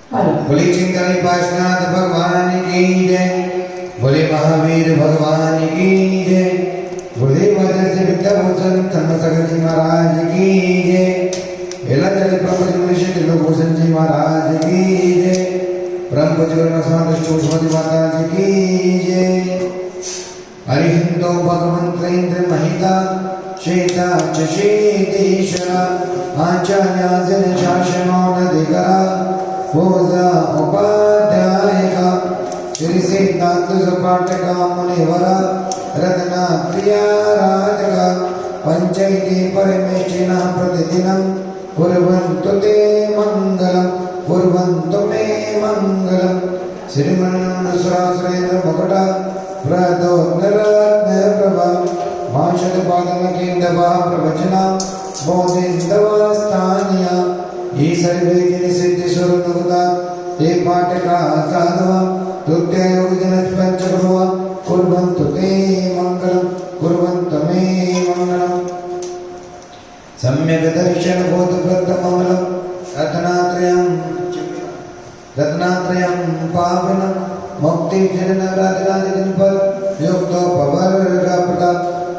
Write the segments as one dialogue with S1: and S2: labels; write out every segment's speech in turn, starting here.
S1: बोले चिंतन पार्श्वनाथ भगवान की जय, बोले महावीर भगवान की जय, गुरुदेव वज्र से विद्याभूषण धर्मसागर जी महाराज की जय, एलाचल प्रभु त्रिलोकभूषण जी महाराज की जय, ब्रह्म पूज्य सुमति माता जी की जय। अरिहंतो भगवंत इंद्र महिता श्वेता चेतेश्वरा आचार्य जन शासनोन्नतिकरा पूजा उपाध्यायिका श्री सिद्धांत सपाटका मुनिवरा रत्ना प्रियाराधका पंचैते परमेष्ठिनः प्रतिदिनं कुर्वन्तु ते मङ्गलं कुर्वन्तु मे मङ्गलं। श्रीमन्नसुरासुरेन्द्र मुकुटा प्रदोत्तरत्नप्रभा माशतपादमकेन्दवा प्रवचना बोधिन्दवास्थानीया ये सर्वे जन सिद्धि स्वरूपता ते पाठका साधवा तुत्य योग जनस पंचप्रभा कुर्वन्तु ते मङ्गलं कुर्वन्तु मे मङ्गलं। सम्यक् दर्शन बोध प्रत्यमङ्गलं रत्नात्रयं पावनं मुक्ति जनन राजराजन पर युक्तो पवर्गपटा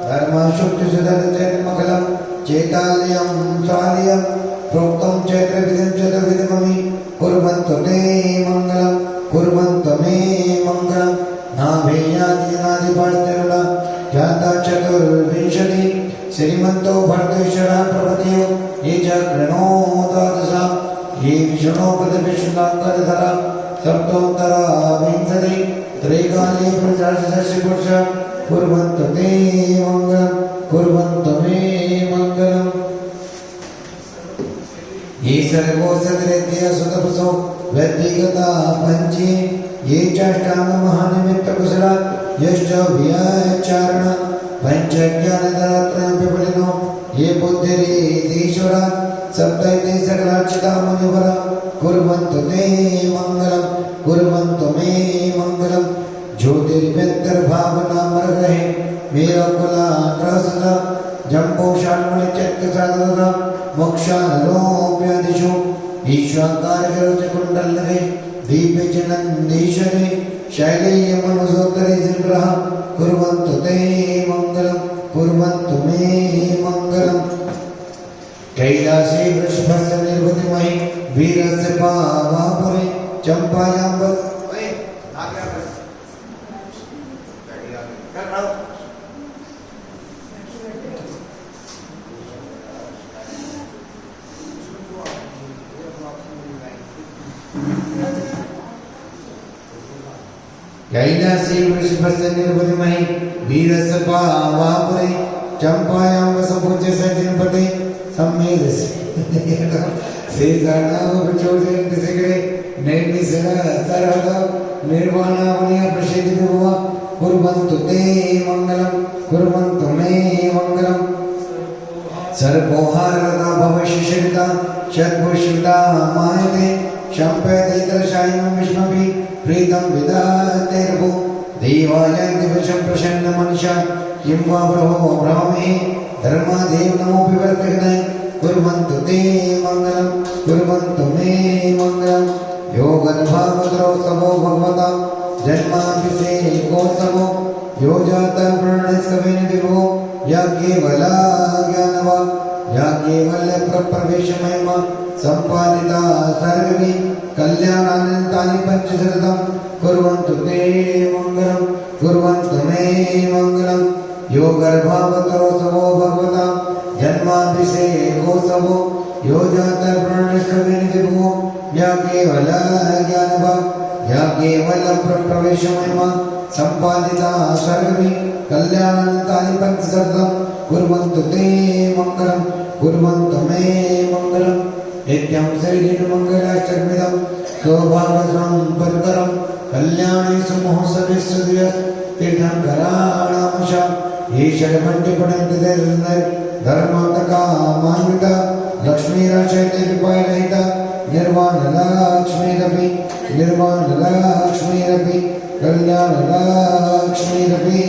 S1: धर्म शुक्ति सुधर चैतमखलं चैतालयं स्वालयं प्रोक्तं चैत्र विधिं चतुर्विधमि कुर्वन्तु ते मङ्गलं कुर्वन्तु मे मङ्गलं। नाभेयादिनादिपास्तिरुला जाता चतुर्विंशति श्रीमन्तो भर्तेश्वरः प्रभृतयो ये च कृणोदादशा ये विष्णोपदविष्णुनाङ्करधरा सप्तोत्तरा विंशति त्रैकाले प्रजाशशिपुरुष कुर्वन्तु ते मङ्गलं कुर्वन्तु मे मङ्गलम्। ये सर्वो सदृत्य सुतपसो व्यक्तिगता पंचे ये चाष्टांग महानिमित्तकुशला यश्च व्याचारण पंचज्ञानदात्रं विपलिनो ये बुद्धिरीश्वरा सप्तैते सकलाचिता मुनिवरा कुर्वन्तु ते मङ्गलं कुर्वन्तु मे मङ्गलं। ज्योतिर्व्यक्तर्भावनामर्गहे मेरकुलात्रसदा जम्बोषाण्मणिचक्रसाधना मोक्षारोप्यादिषु ईश्वरकारकरोचकुण्डलनगे दीप्यचनन्दीश्वरे शैलेयमनुसोत्तरे सिंहः कुर्वन्तु ते मङ्गलं कुर्वन्तु मे मङ्गलम्। कैलासे वृषभस्य निर्वृतिमहि वीरस्य पावापुरे चम्पायां कैलासे वृषभस्य निर्वृतिमहि वीरस्य पावापुरे चम्पायां वसपूज्य सज्जनपते सम्मेलस सेजानाव प्रचोदयन् दिसगरे नैमिषरा सरहदा निर्वाणावनिया प्रसिद्धिर्भुवा कुर्वन्तु ते मङ्गलं कुर्वन्तु मे मङ्गलं। सर्वोहारदा भवशिशिरिता षड्भुषिता मायते शम्पयतीतरशायिनं विष्णुभिः प्रीतं विदातेर्भो देवायन्ति वशं प्रसन्नमनुषा किं वा ब्रह्मो ब्राह्मे धर्मादेव नमोऽपि वर्तते कुर्वन्तु ते मङ्गलं कुर्वन्तु मे मङ्गलं। योगर्भावद्रोत्सवो भगवता जन्माभिषेकोत्सवो यो जातः प्रणयस्कवेन विभो या केवला ज्ञानवा या केवल्यप्रवेशमहिमा सम्पादिता सर्वैः कल्याणानन्तानि पञ्चशतं कुर्वन्तु ते मङ्गलं कुर्वन्तु मे मङ्गलं। यो गर्भावतरोत्सवो भगवता जन्माभिषेकोत्सवो यो जातः प्रणयस्कवेन विभो या केवला ज्ञानवा या केवलप्रवेशमहिमा सम्पादिता सर्वैः कल्याणानन्तानि पञ्चशतं कुर्वन्तु ते मङ्गलं कुर्वन्तु मे मङ्गलम्। नित्यं श्रीनिर्मङ्गलाष्टकमिदं सौभाग्यसम्पत्करं कल्याणेषु महोत्सवेषु तीर्थङ्कराणामुषा ये षड्मन्त्रे पठन्ति धर्मान्तकामान्विता लक्ष्मीराशयते विपायरहिता निर्वाणलक्ष्मीरपि कल्याणलक्ष्मीरपि।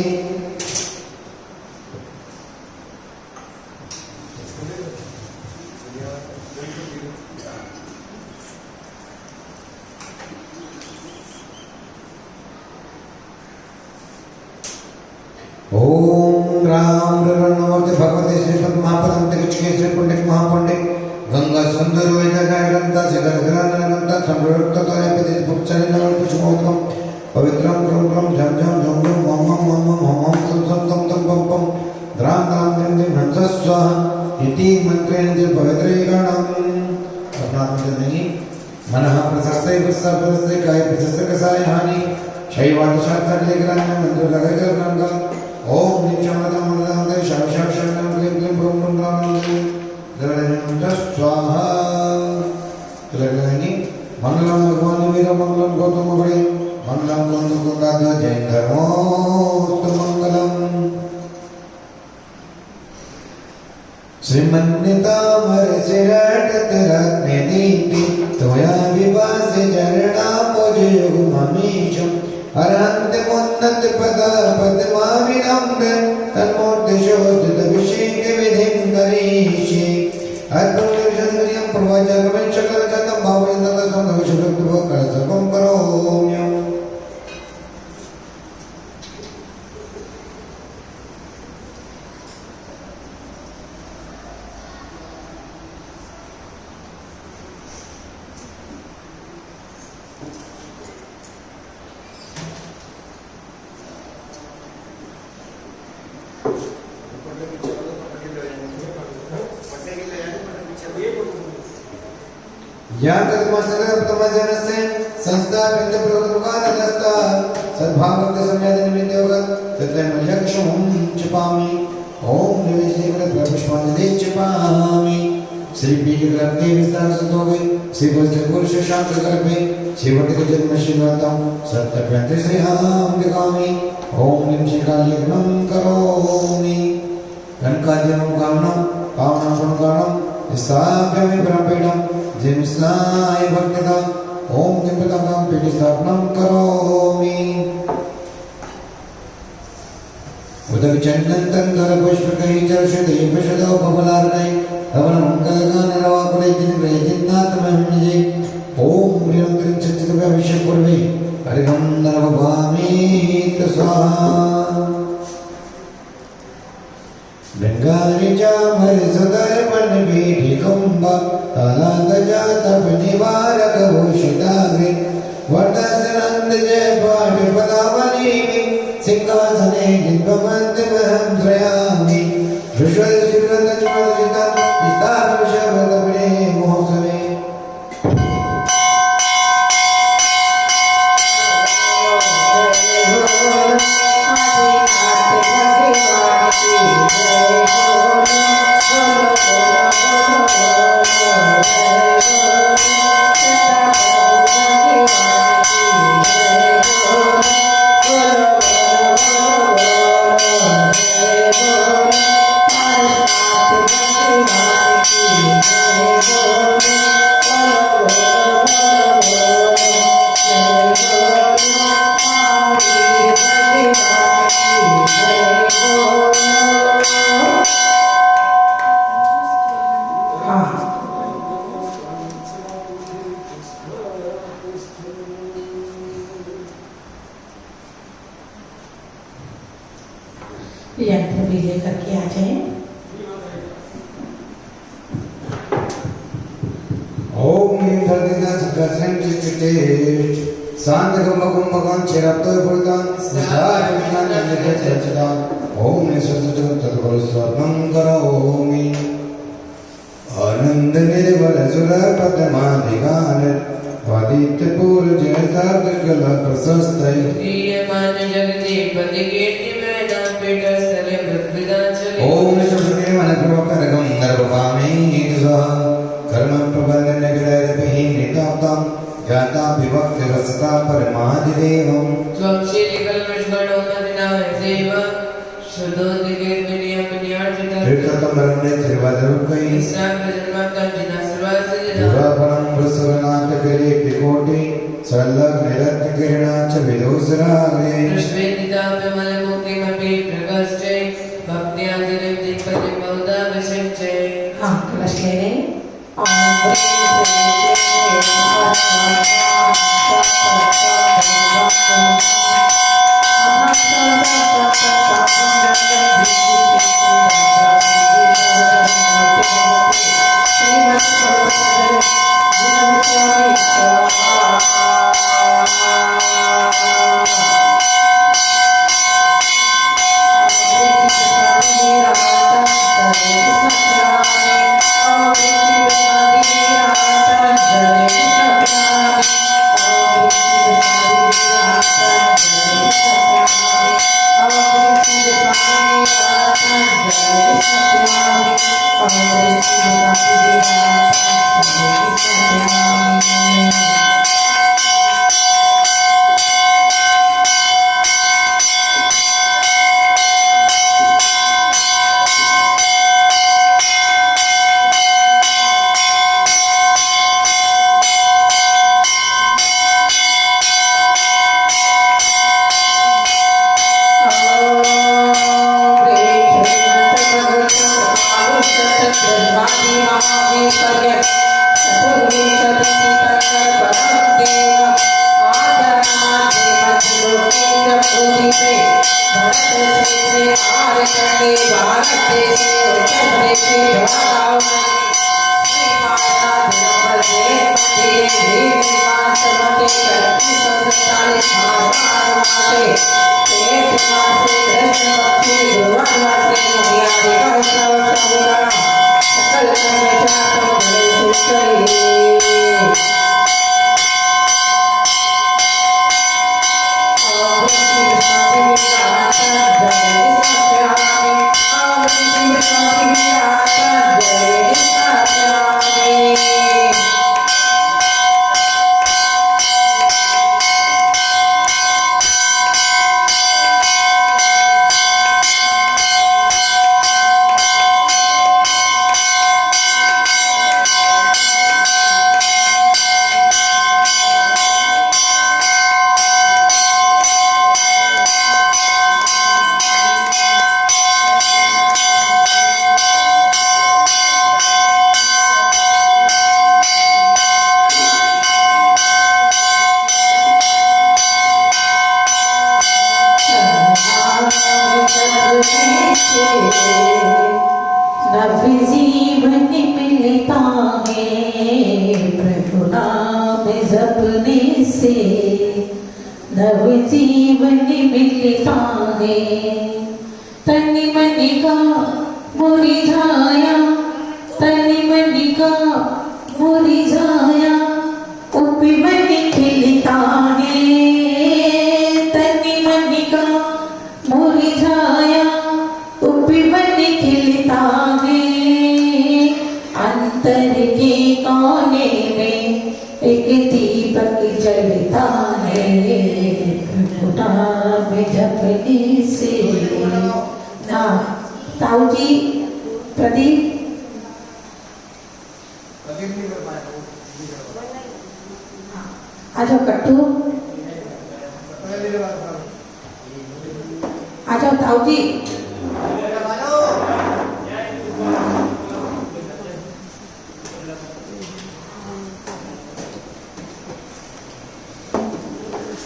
S1: ओम राम रणमूर्ति भगवते श्री पद्मापदंते कुचके श्री पुंडिक महापुंडिक गंगा सुंदर वेदग्रंथा सिद्धग्रंथा संप्रयुक्ततोयपति पुच्चरिणवल पुष्पोत्तम पवित्रं क्रम क्रम झम झम झम झम मम मम मम मम मम सम सम तम तम पम पम द्राम द्राम द्रिम द्रिम हंस स्वाहा इति मंत्रेण च पवित्रीकरणम् अपना नहीं मनः प्रशस्ते पुस्सा प्रशस्ते काय प्रशस्त कसाय हानि शैवाद शास्त्र लेकर मंत्र लगा कर रंगा ओम नित्यमदम मदम शाव शाव शरणं क्लीं क्लीं ब्रूं ब्रूं ब्रां द्रवणं स्वाहा लगनी मंगलम भगवान वीर मंगलम गौतम बड़े मंगलम गंध गंगाधर जय धर्मोस्त मंगलम श्रीमन्नितामर सिरटत रत्ने दीप्ति तोया विवास जरणा मोजयोग ममीशम अरहंत मुन्नत पदा पद्मा विनम्र तन्मूर्ति शोधित अभिषेक विधिं करिष्ये अद्भुत विशंकरियं प्रवचकमें सकल जगतं भावयन्तः संघविषुभक्तभक्तः सर्वं करोम्यहम् या तत्मसगतमजनस्य संस्था बिंद प्रमुखानदस्ता सद्भावक्त संयत निमित्त योगत तत्मयक्षमं क्षिपामि ओम निवेशेन प्रपुष्पांजलि क्षिपामि श्री पीठग्रंथि विस्तार सुतोगे श्री वज्र पुरुष शांत करपे शिवटिक जन्म शिवतम सत्यप्यंत श्री हम दिगामि ओम निमशिकालिग्नं करोमि कनकादिनं कामनं पावनं गुणगानं स्थाप्यामि ब्रह्मपीठं जिनस्नाय भक्तिदा ओम निपतंगं पीठस्थापनं करोमि उदक चंदन धर पुष्पकै चर्षते पुष्पदो बबलार्णय धवल मंगलगान रवाकुले जिनग्रह जिन्नात्महमिजे ओम ह्रीं क्लीं चित्तकवे अभिषेक कुर्वे हरिगं नरभवामि स्वाहा गंगारिजा भर सदर मन पीठी कुंभा तालांग जाता निवारक भूषिताग्रे वटसनंद जय पाठ पदावली सिंहासने जिन्वमंत महं श्रयामि विश्वल शिवरत ज्वालिता विस्तार शब्द बड़े महोत्सवे
S2: यंत्र भी लेकर के आ जाए।
S1: ओम ह्रीं धरतीना सद्गस्रं चिच्चिते शांत कुंभकुंभकं चिरप्तो पुरतं स्नार विज्ञान नित्य चर्चिता ओम निश्चल तत्परस्वप्नं करोमि आनंद निर्भर सुर पद्माधिगान वादित पूर्ज सार्धकला प्रशस्तै
S3: मान जगति पति कीर्ति में ना पेटा सले मृत्युदा चले
S1: ओम निश्चल मन प्रवकरगं नरभवामि स्वाहा कर्म प्रबंधन निग्रहहि निताप्तं ज्ञाता विभक्ति रसता परमादिदेवं
S3: त्वं शीलिकल्पषगणो मदिनाय देव शुद्धोदिकेर्मिनिय पुण्यार्जित
S1: तीर्थतमरण्य तिरुवदरुकै
S3: साग्रजन्मकंजिना सर्वासिद्धिदा
S1: पुरापरं वृषभनाथ करे त्रिकोटि संलग्न रत्न किरणा च विदुसरागे
S3: दृष्वेदिता विमलमुखिमपि प्रकश्चे भक्त्यादिरिब्धिपति बहुधा विषिञ्चे
S2: हाँ कलश ले लें ओम ह्रीं से शेष मासे कृष्ण पक्षी गुरुवारवासी मुनियादि कहसव समुद्रा सकल कर्मचातम भले सुचये नव जीवन मिलता है प्रभु नाम जपने से नव जीवन मिलता है तन मन का मुरझाया तन मन का मुरझाया उपवन खिलता है तन मन का मुरझाया उपवन खिलता है अंतर के कोने में एक दीपक जलता है प्रभु नाम जपने से ना ताऊ जी प्रदीप आ जाओ कट्टू आ जाओ ताऊ जी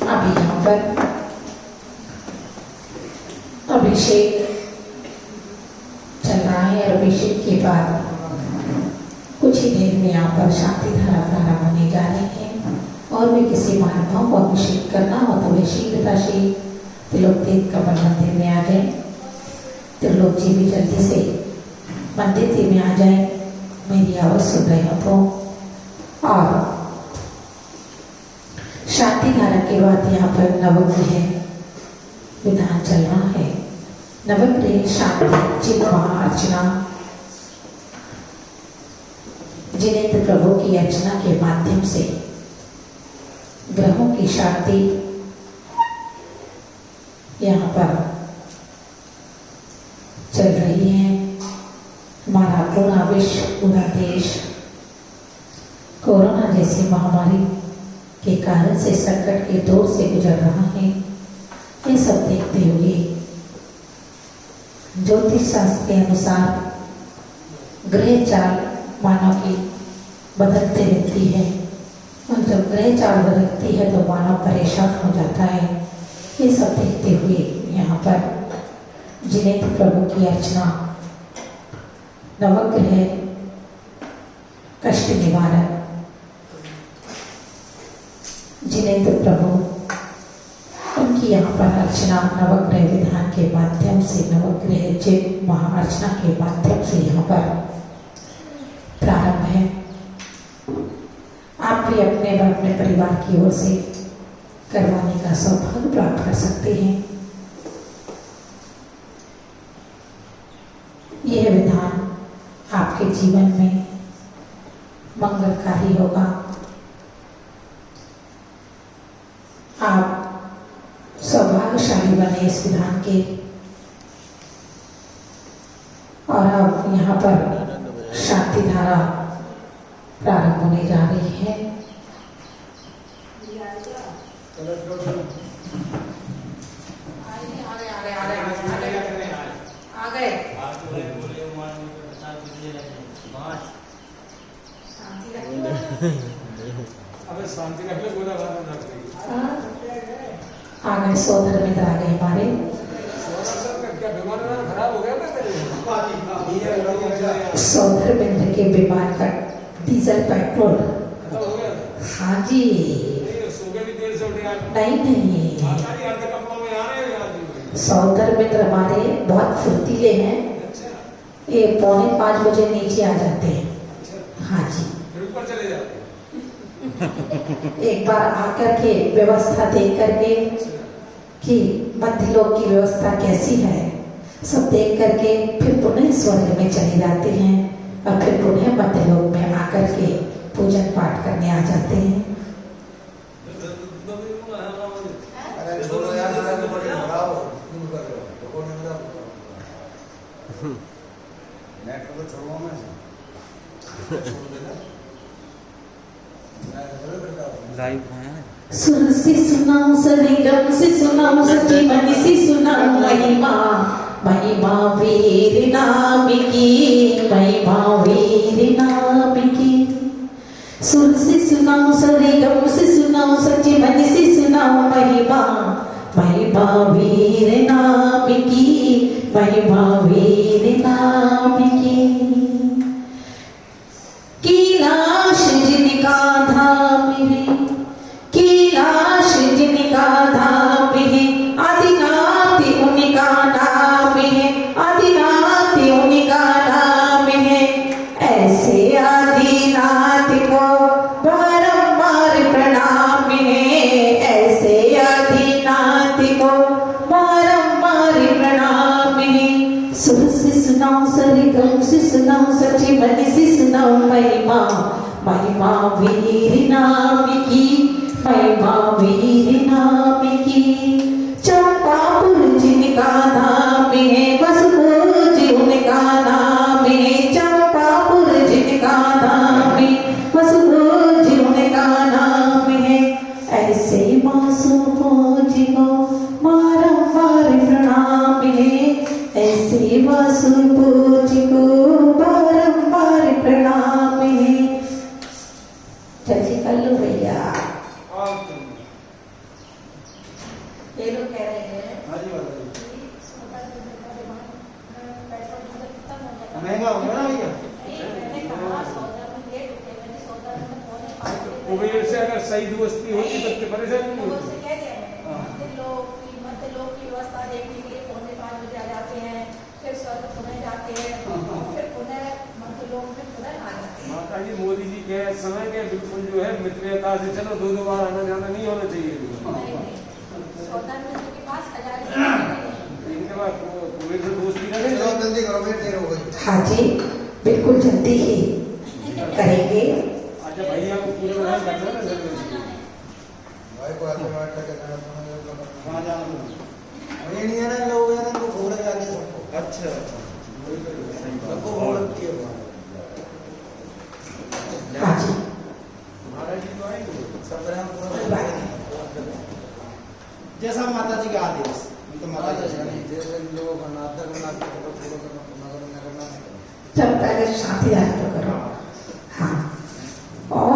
S2: अभी यहाँ पर अभिषेक चल रहा है और अभिषेक के बाद कुछ ही देर में यहाँ पर शांति धारा प्रारंभ होने जा रही है और भी किसी महात्माओं को अभिषेक करना हो तो वे शीघ्रता से त्रिलोक तीर्थ कमल मंदिर में आ जाए त्रिलोक जी भी जल्दी से मंदिर में आ जाए मेरी आवाज सुन रहे हो तो और शांति धारा के बाद यहाँ पर नवग्रह विधान चल रहा है नवग्रह शांति चिन्ह अर्चना जिनेन्द्र प्रभु की अर्चना के माध्यम से ग्रहों की शांति यहाँ पर चल रही है हमारा पूरा विश्व पूरा देश कोरोना जैसी महामारी के कारण से संकट के दौर से गुजर रहा है ये सब देखते हुए ज्योतिष शास्त्र के अनुसार ग्रह चाल मानव की बदलती रहती है और जब ग्रह चाल बदलती है तो मानव परेशान हो जाता है ये सब देखते हुए यहाँ पर जिनेन्द्र प्रभु की अर्चना नवग्रह कष्ट निवारक जिनेन्द्र प्रभु उनकी यहाँ पर अर्चना नवग्रह विधान के माध्यम से नवग्रह जिन महाअर्चना के माध्यम से यहाँ पर प्रारंभ है आप भी अपने व अपने परिवार की ओर से करवाने का सौभाग्य प्राप्त कर सकते हैं यह विधान आपके जीवन में मंगलकारी होगा आप सौभाग्यशाली बने इस विधान के और अब यहाँ पर शांति धारा प्रारंभ होने जा रही है आ गए
S4: शांति रख ले गोदा
S2: आ गए सोदर मित्र आ गए हमारे
S4: खराब हो गया
S2: सोदर मित्र के विमान का डीजल पेट्रोल हाँ जी
S4: भी देर से उठे आज।
S2: नहीं
S4: माता जी अर्ध कपड़ों में आ रहे हैं आज।
S2: सौदर मित्र हमारे बहुत फुर्तीले हैं।
S4: अच्छा।
S2: ये 4:45 बजे नीचे आ जाते हैं।
S4: अच्छा।
S2: हाँ जी,
S4: फिर ऊपर चले जाते हैं।
S2: एक बार आकर के व्यवस्था देख करके कि मध्य लोक की व्यवस्था कैसी है सब देख करके फिर पुनः स्वर्ग में चले जाते हैं और फिर पुनः मध्य लोक में आकर के पूजन पाठ करने आ जाते हैं।
S1: अरे छोड़ो यार, जरा तो बड़ी बढ़ाओ, क्यों कर रहे हो? तो कौन है मेरा? नेट को तो छोड़ो मैं छोड़ देना। मैं जरूर करता हूँ।
S5: लाइव है।
S2: सुर से सुनाऊं सरिगम से सुनाऊं सच्ची मनी से सुनाऊं महिमा, महिमा वीर नाम की, महिमा वीर नाम की। सुर से सुनाऊं सरिगम से सुनाऊं सच्ची मनी से सुनाऊं महिमा, महिमा वीर नाम की, महिमा वीर नाम की। कैलाश जिनका धाम है, कैलाश जिनका धाम है, आदिनाथ उनका नाम है, आदिनाथ उनका नाम है। ऐसे आदिनाथ को बारंबार प्रणाम है, ऐसे आदिनाथ को बारंबार प्रणाम है। सुर से सुनाऊं सरिगम से सुनाऊं सच्ची मन से सुनाऊं महिमा, महिमा वीर नाम की, महिमा वीर नाम की। चंपापुर जिनका नाम है, बसपुर उनका नाम है, चंपापुर जिनका नाम है, बसपुर उनका नाम है। ऐसे मासूम फौजी को बारंबार प्रणाम है, ऐसे मासूम फौजी को बारंबार प्रणाम है। जल्दी कर लो भैया। ये लोग कह रहे हैं
S1: हाँ जी बात महंगा हो गया ना भैया।
S4: कुबेर से अगर सही दोस्ती होती तो इतनी परेशानी नहीं होती। माता जी मोदी जी के समय के बिल्कुल जो है मित्रता से चलो 2-2 बार आना जाना नहीं होना चाहिए। इनके बाद कुबेर से दोस्ती
S1: चलो
S4: करें।
S1: जल्दी करो, फिर देर हो गई।
S2: हाँ जी, बिल्कुल जल्दी ही करेंगे।
S4: अच्छा भैया को पूरे बनाए करना ना जरूर।
S1: भाई को आते बात करके कहाँ जाना तुम? ये नहीं है ना, लोग है ना तो घोड़े जाके सबको। अच्छा सबको घोड़ रखती है।
S2: हाँ जी,
S4: महाराज जी तो आएंगे।
S1: सब तरह पूरा जैसा माता जी का आदेश। तो माता जी नहीं जैसे लोगों का नाटक करना करना।
S2: चल पहले शांति धारा तो करो। हाँ, ओम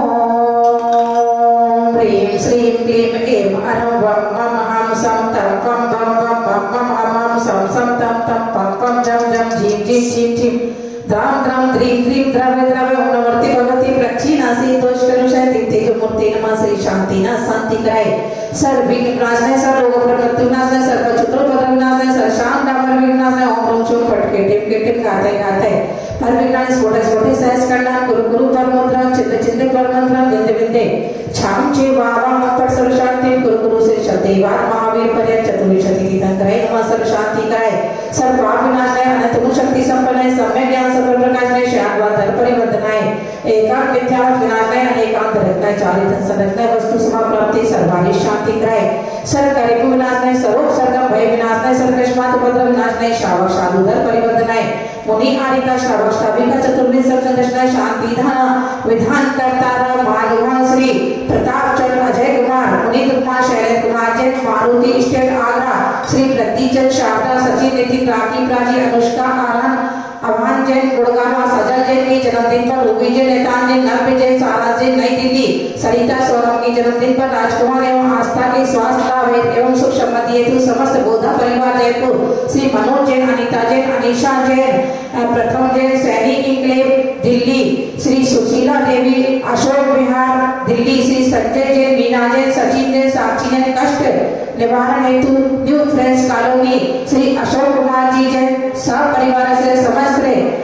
S2: ह्रीं श्रीं क्लीं ऐं अरं वं मं हम सं तं पं बं बं बं बं हम सं सं तं तं पं पं जं जं झीं झीं झीं झीं द्रां द्रां द्रीं द्रीं द्रव्य द्रव्य ओम नमस्ते भगवती प्रक्षिणासी दोषकरुषय तेज मूर्ति नमः श्री शांति न शांति कराय सर्व विघ्न विनाशनाय सर्व रोग प्रमृत्यु विनाशनाय सर्व चतुर्पद विनाशनाय सर्व शांत डाबर विनाशनाय ओम ह्रीं शूं फटके टिम गाते पर विज्ञान स्फोटे सहस करना गुरु पर मुद्रा चिंत पर मंत्र विंदे विंदे छाम चे वावा पर सर्व शांति गुरु से शतेवार महावीर पर्यंत चतुर्विंशति तीर्थं करे नमः सर्व शांति कराय सर्व पाप विनाशनाय अनंत गुण शक्ति संपन्नाय सम्यक ज्ञान सर्व प्रकाशनाय शांतवाद परिवर्तनाय एकांत मिथ्यावाद विनाशनाय अनेकांत रत्नाय चारित संरत्नाय वस्तु समाप्ति सर्वारी शांति कराय सर्व करिपु विनाशनाय सर्व सर्गम भय विनाशनाय सर्व कष्मात उपद्रव विनाशनाय श्रावक साधुधर परिवर्तनाय मुनि आरिका श्रावक श्राविका चतुर्विध संरचनाय शांति विधान करता माधवा श्री प्रताप चंद्र अजय कुमार पुनीत कुमार शैलेंद्र कुमार जैन मारुति स्टेट आगरा श्री प्रतीचंद शारदा सचिन नितिन राखी प्राची अनुष्का आवान जैन गुड़गावा सजल जैन के जन्मदिन पर रूबी जैन नेतान जैन नव्य जैन सारा जैन नई दिल्ली सरिता सौरभ के जन्मदिन पर राजकुमार एवं आस्था के स्वास्थ्य लाभ एवं सुख समृद्धि हेतु समस्त बोधा परिवार जयपुर श्री मनोज जैन अनिता जैन अनीशा जैन प्रथम जैन सैनिक इंक्लेव दिल्ली श्री सुशीला देवी अशोक विहार दिल्ली श्री संजय जैन, मीना जैन, सचिन जैन, साक्षी जैन कष्ट निवारण हेतु new friends colony Shri Ashok Kumar ji Jain सपरिवार से समस्त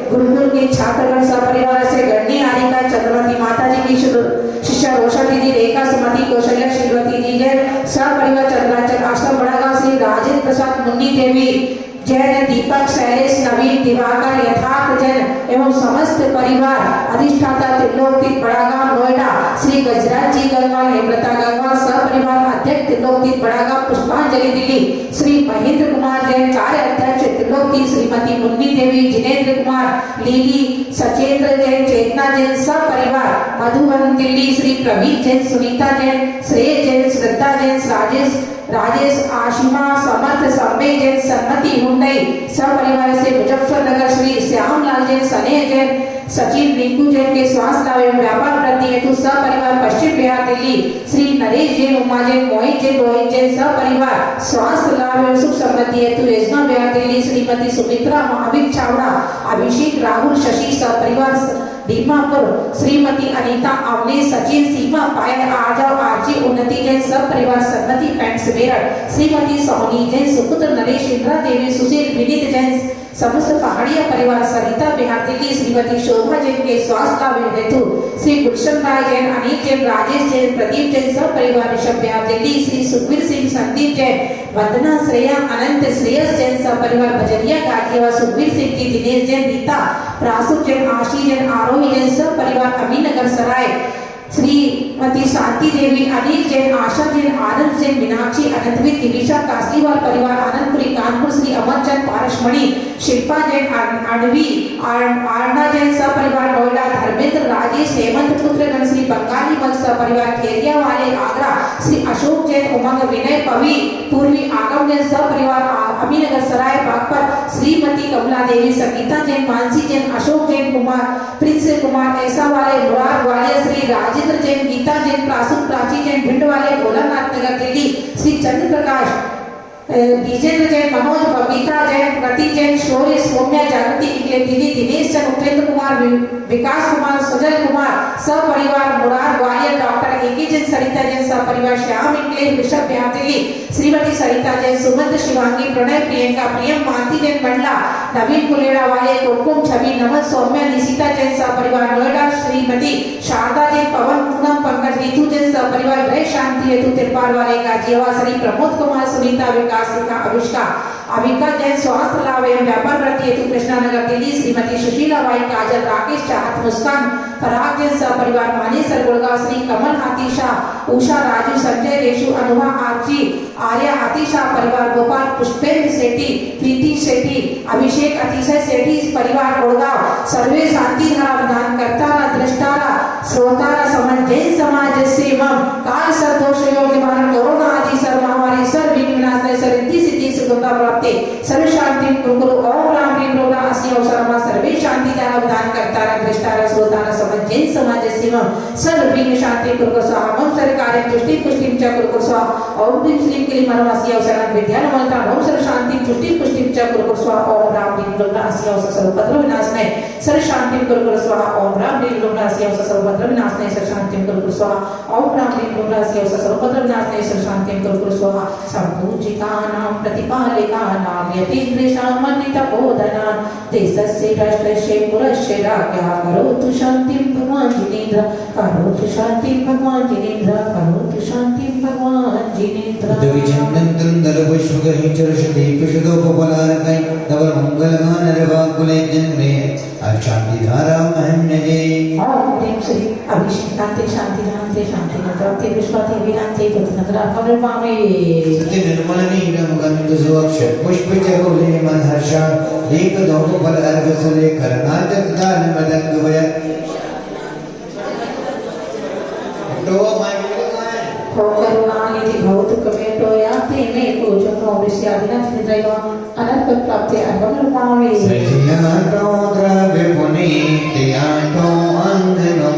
S2: गुरुकुल के छात्रगण सपरिवार से गणनी हारिका चंद्रवती माता जी की शिष्या रोशा दीदी, रेखा सुमति, कौशल्या श्रीवती जी जैन सपरिवार चंद्राचल आश्रम बड़ागांव श्री राजेंद्र प्रसाद मुन्नी देवी जैन, दीपक, शैलेश, नवीन, दिवाकर, यथार्थ जैन एवं समस्त परिवार अधिष्ठाता त्रिलोकतीर्थ बड़ागांव नोएडा श्री गजराज जी गंगवाल, हेमलता गंगवाल सपरिवार अध्यक्ष त्रिलोकतीर्थ बड़ागांव, पुष्पांजलि दिल्ली श्री महेंद्र कुमार जैन कार्य अध्यक्ष त्रिलोकतीर्थ, श्रीमती मुन्नी देवी, जिनेन्द्र कुमार, लीली, सचेंद्र जैन, चेतना जैन सपरिवार मधुबन दिल्ली श्री प्रवीण जैन, सुनीता जैन, श्रेय जैन, श्रद्धा जैन, राजेश, आशिमा, समर्थ, संबे जैन, सन्मति हुंडई सपरिवार से मुजफ्फरनगर श्री श्यामलाल जैन, स्नेह जैन, सचिन, रिंकू जैन के स्वास्थ्य लाभ एवं व्यापार वृद्धि हेतु सपरिवार पश्चिम बिहार दिल्ली श्री नरेश जैन, उमा जैन, मोहित जैन, रोहित जैन सपरिवार स्वास्थ्य लाभ एवं सुख समृद्धि हेतु योजना बिहार दिल्ली श्रीमती सुमित्रा महावीर छावड़ा, अभिषेक, राहुल, शशि सपरिवार दीमापुर श्रीमती अनीता अवने, सचिन, सीमा, पायल, आजाव, आरजी, उन्नति जैन सपरिवार सन्मति पैंट्स मेरठ श्रीमती सोनी जैन, सुपुत्र नरेश, इंद्रा देवी, सुशील, विनीत जैन समस्त पहाड़िया परिवार सरिता बिहार दिल्ली श्रीमती शोभा जैन के स्वास्थ्य लाभ हेतु श्री गुलशन राय जैन, अनिल जैन, राजेश जैन, प्रदीप जैन सब परिवार ऋषभ बिहार दिल्ली श्री सुखबीर सिंह, संदीप जैन, वंदना, श्रेया, अनंत, श्रेयस जैन सब परिवार बजरिया गाजियाबाद सुखबीर सिंह की, दिनेश जैन, रीता, प्रासुप जैन, आशी जैन, आरोही जैन सब परिवार अमीनगर सराय श्रीमती शांति देवी, अनिल जैन, आशा जैन, आनंद जैन, मीनाक्षी, अनंतवीर, दिविशा, काशीवाल परिवार आनंदपुरी कानपुर श्री अमर चंद, पारसमणि, शिल्पा जैन, अणवी, आरना जैन सपरिवार नोएडा, धर्मेंद्र, राजेश, हेमंत पुत्रगण श्री बंगाली मल सपरिवार खेरिया वाले आगरा श्री अशोक जैन, उमंग, विनय, पवी, पूर्वी आगम जैन सपरिवार अमीनगर सराय बागपत श्रीमती कमला देवी, संगीता जैन, मानसी जैन, अशोक जैन, कुमार, प्रिंस कुमार ऐसा वाले मुरार ग्वालियर श्री राजेंद्र जैन, गीता जैन, प्रासुक, प्राची जैन, भिंड वाले भोलानाथ नगर दिल्ली श्री चंद्र प्रकाश, विजेंद्र जैन, मनोज, बबीता जैन, प्रति जैन, शौर्य, सौम्या, जागृति इंग्लैंड दिल्ली, दिनेश चंद, उपेंद्र कुमार, विकास कुमार, सुजल कुमार सपरिवार मुरार ग्वालियर, डॉक्टर एके जैन, सरिता जैन सपरिवार श्याम इंग्लैंड ऋषभ बिहार दिल्ली श्रीमती सरिता जैन, सुमंत, शिवांगी, प्रणय, प्रियंका, प्रियम, मानती जैन, मंडला, नवीन कुलेड़ा वाले, कुमकुम, छवि, नमन, सौम्या, निशिता जैन सपरिवार नोएडा श्रीमती शारदा जैन, पवन, पूनम, पंकज, रीतू जैन सपरिवार गृह शांति हेतु तिरपाल वाले गाजियाबाद श्री प्रमोद कुमार, सुनीता, विकास, अविष्का, अविका जैन स्वास्थ्य लाभ एवं व्यापार वृद्धि हेतु कृष्णानगर दिल्ली श्रीमती सुशीला बाई, काजल, राकेश, चाहत, मुस्कान, पराग जैन सपरिवार मानेसर गुड़गांव श्री कमल, आतिशा, उषा, राजू, संजय, रेशु, अनुभा, आरजी, आर्या, आतिशा परिवार गोपाल, पुष्पेंद्र सेठी, प्रीति सेठी, अभिषेक, अतिशय सेठी परिवार गुड़गांव सर्वे शांति धारा विधान करतारा, दृष्टारा, श्रोतारा, समन जैन समाज सेवम काल सर्दोष योग निवारण, कोरोना आदि सर्व महामारी सर्व विघ्न विनाशनाय, सर्व सिद्धि सुगमता प्राप्ति, सर्व शांति कुरकुरु, ओम राम ह्रीं रोगा अस्मि अवसरमा, सर्वे शांति धारा विधान करतारा, दृष्टारा, श्रोतारा, समन जैन समाज सेवम सर्व विघ्न शांति कुरकुरु स्वाहा, ओम सर्वकार्य तुष्टि पुष्टिं च कुरकुरु स्वाहा, ओम ह्रीं श्रीं क्लीं मनोमस्मि अवसरं विद्यानमन्ता, ओम सर्व शांति तुष्टि पुष्टिं च कुरकुरु स्वाहा, ओम राम ह्रीं रोगा अस्मि अवसर सर्वपत्र विनाशनाय, सर्व शांति कुरकुरु स्वाहा, ओम राम ह्रीं रोगा अस्मि अवसर सर्वपत्र विनाशनाय, सर्व शांति कुरकुरु स्वाहा, ओम राम ह्रीं रोगा अस्मि अवसर सर्वपत्र विनाशनाय, सर्व शांति कुरकुरु स्वाहा, संपूजितानां प्रतिपालिकानां यतीन्द्रेषां मन्नितपोधनां, देशस्य राष्ट्रस्य पुरस्य राज्ञः करोतु शान्तिं भगवान् जिनेन्द्र, करोतु शान्तिं भगवान् जिनेन्द्र, करोतु शान्तिं भगवान् जिनेन्द्र।
S1: द्विचन्दन्तं दलपुष्पगहिचरषदीपशदोपलारकै तव मङ्गलमानरवाकुले जन्मे अशान्तिधारां महन्यजे।
S2: ओम ह्रीं श्री अभिषेकान्ते शान्तिधान्ते शान्तिनत्राप्ते विश्वाते विनान्ते तत्नगरापरिपामे।
S1: पुष्पचरोले मनहर्षा एकदोपफल अर्घसले करनाचकदान मदंगवय
S2: हो करुणानिधि भवतु कमेतो याति मे पूजनो विश्यादिनाथ निद्रयो अनर्थ प्राप्ते अर्पणपामे।
S1: सजियातो द्रव्य पुनीतियातो अंगनो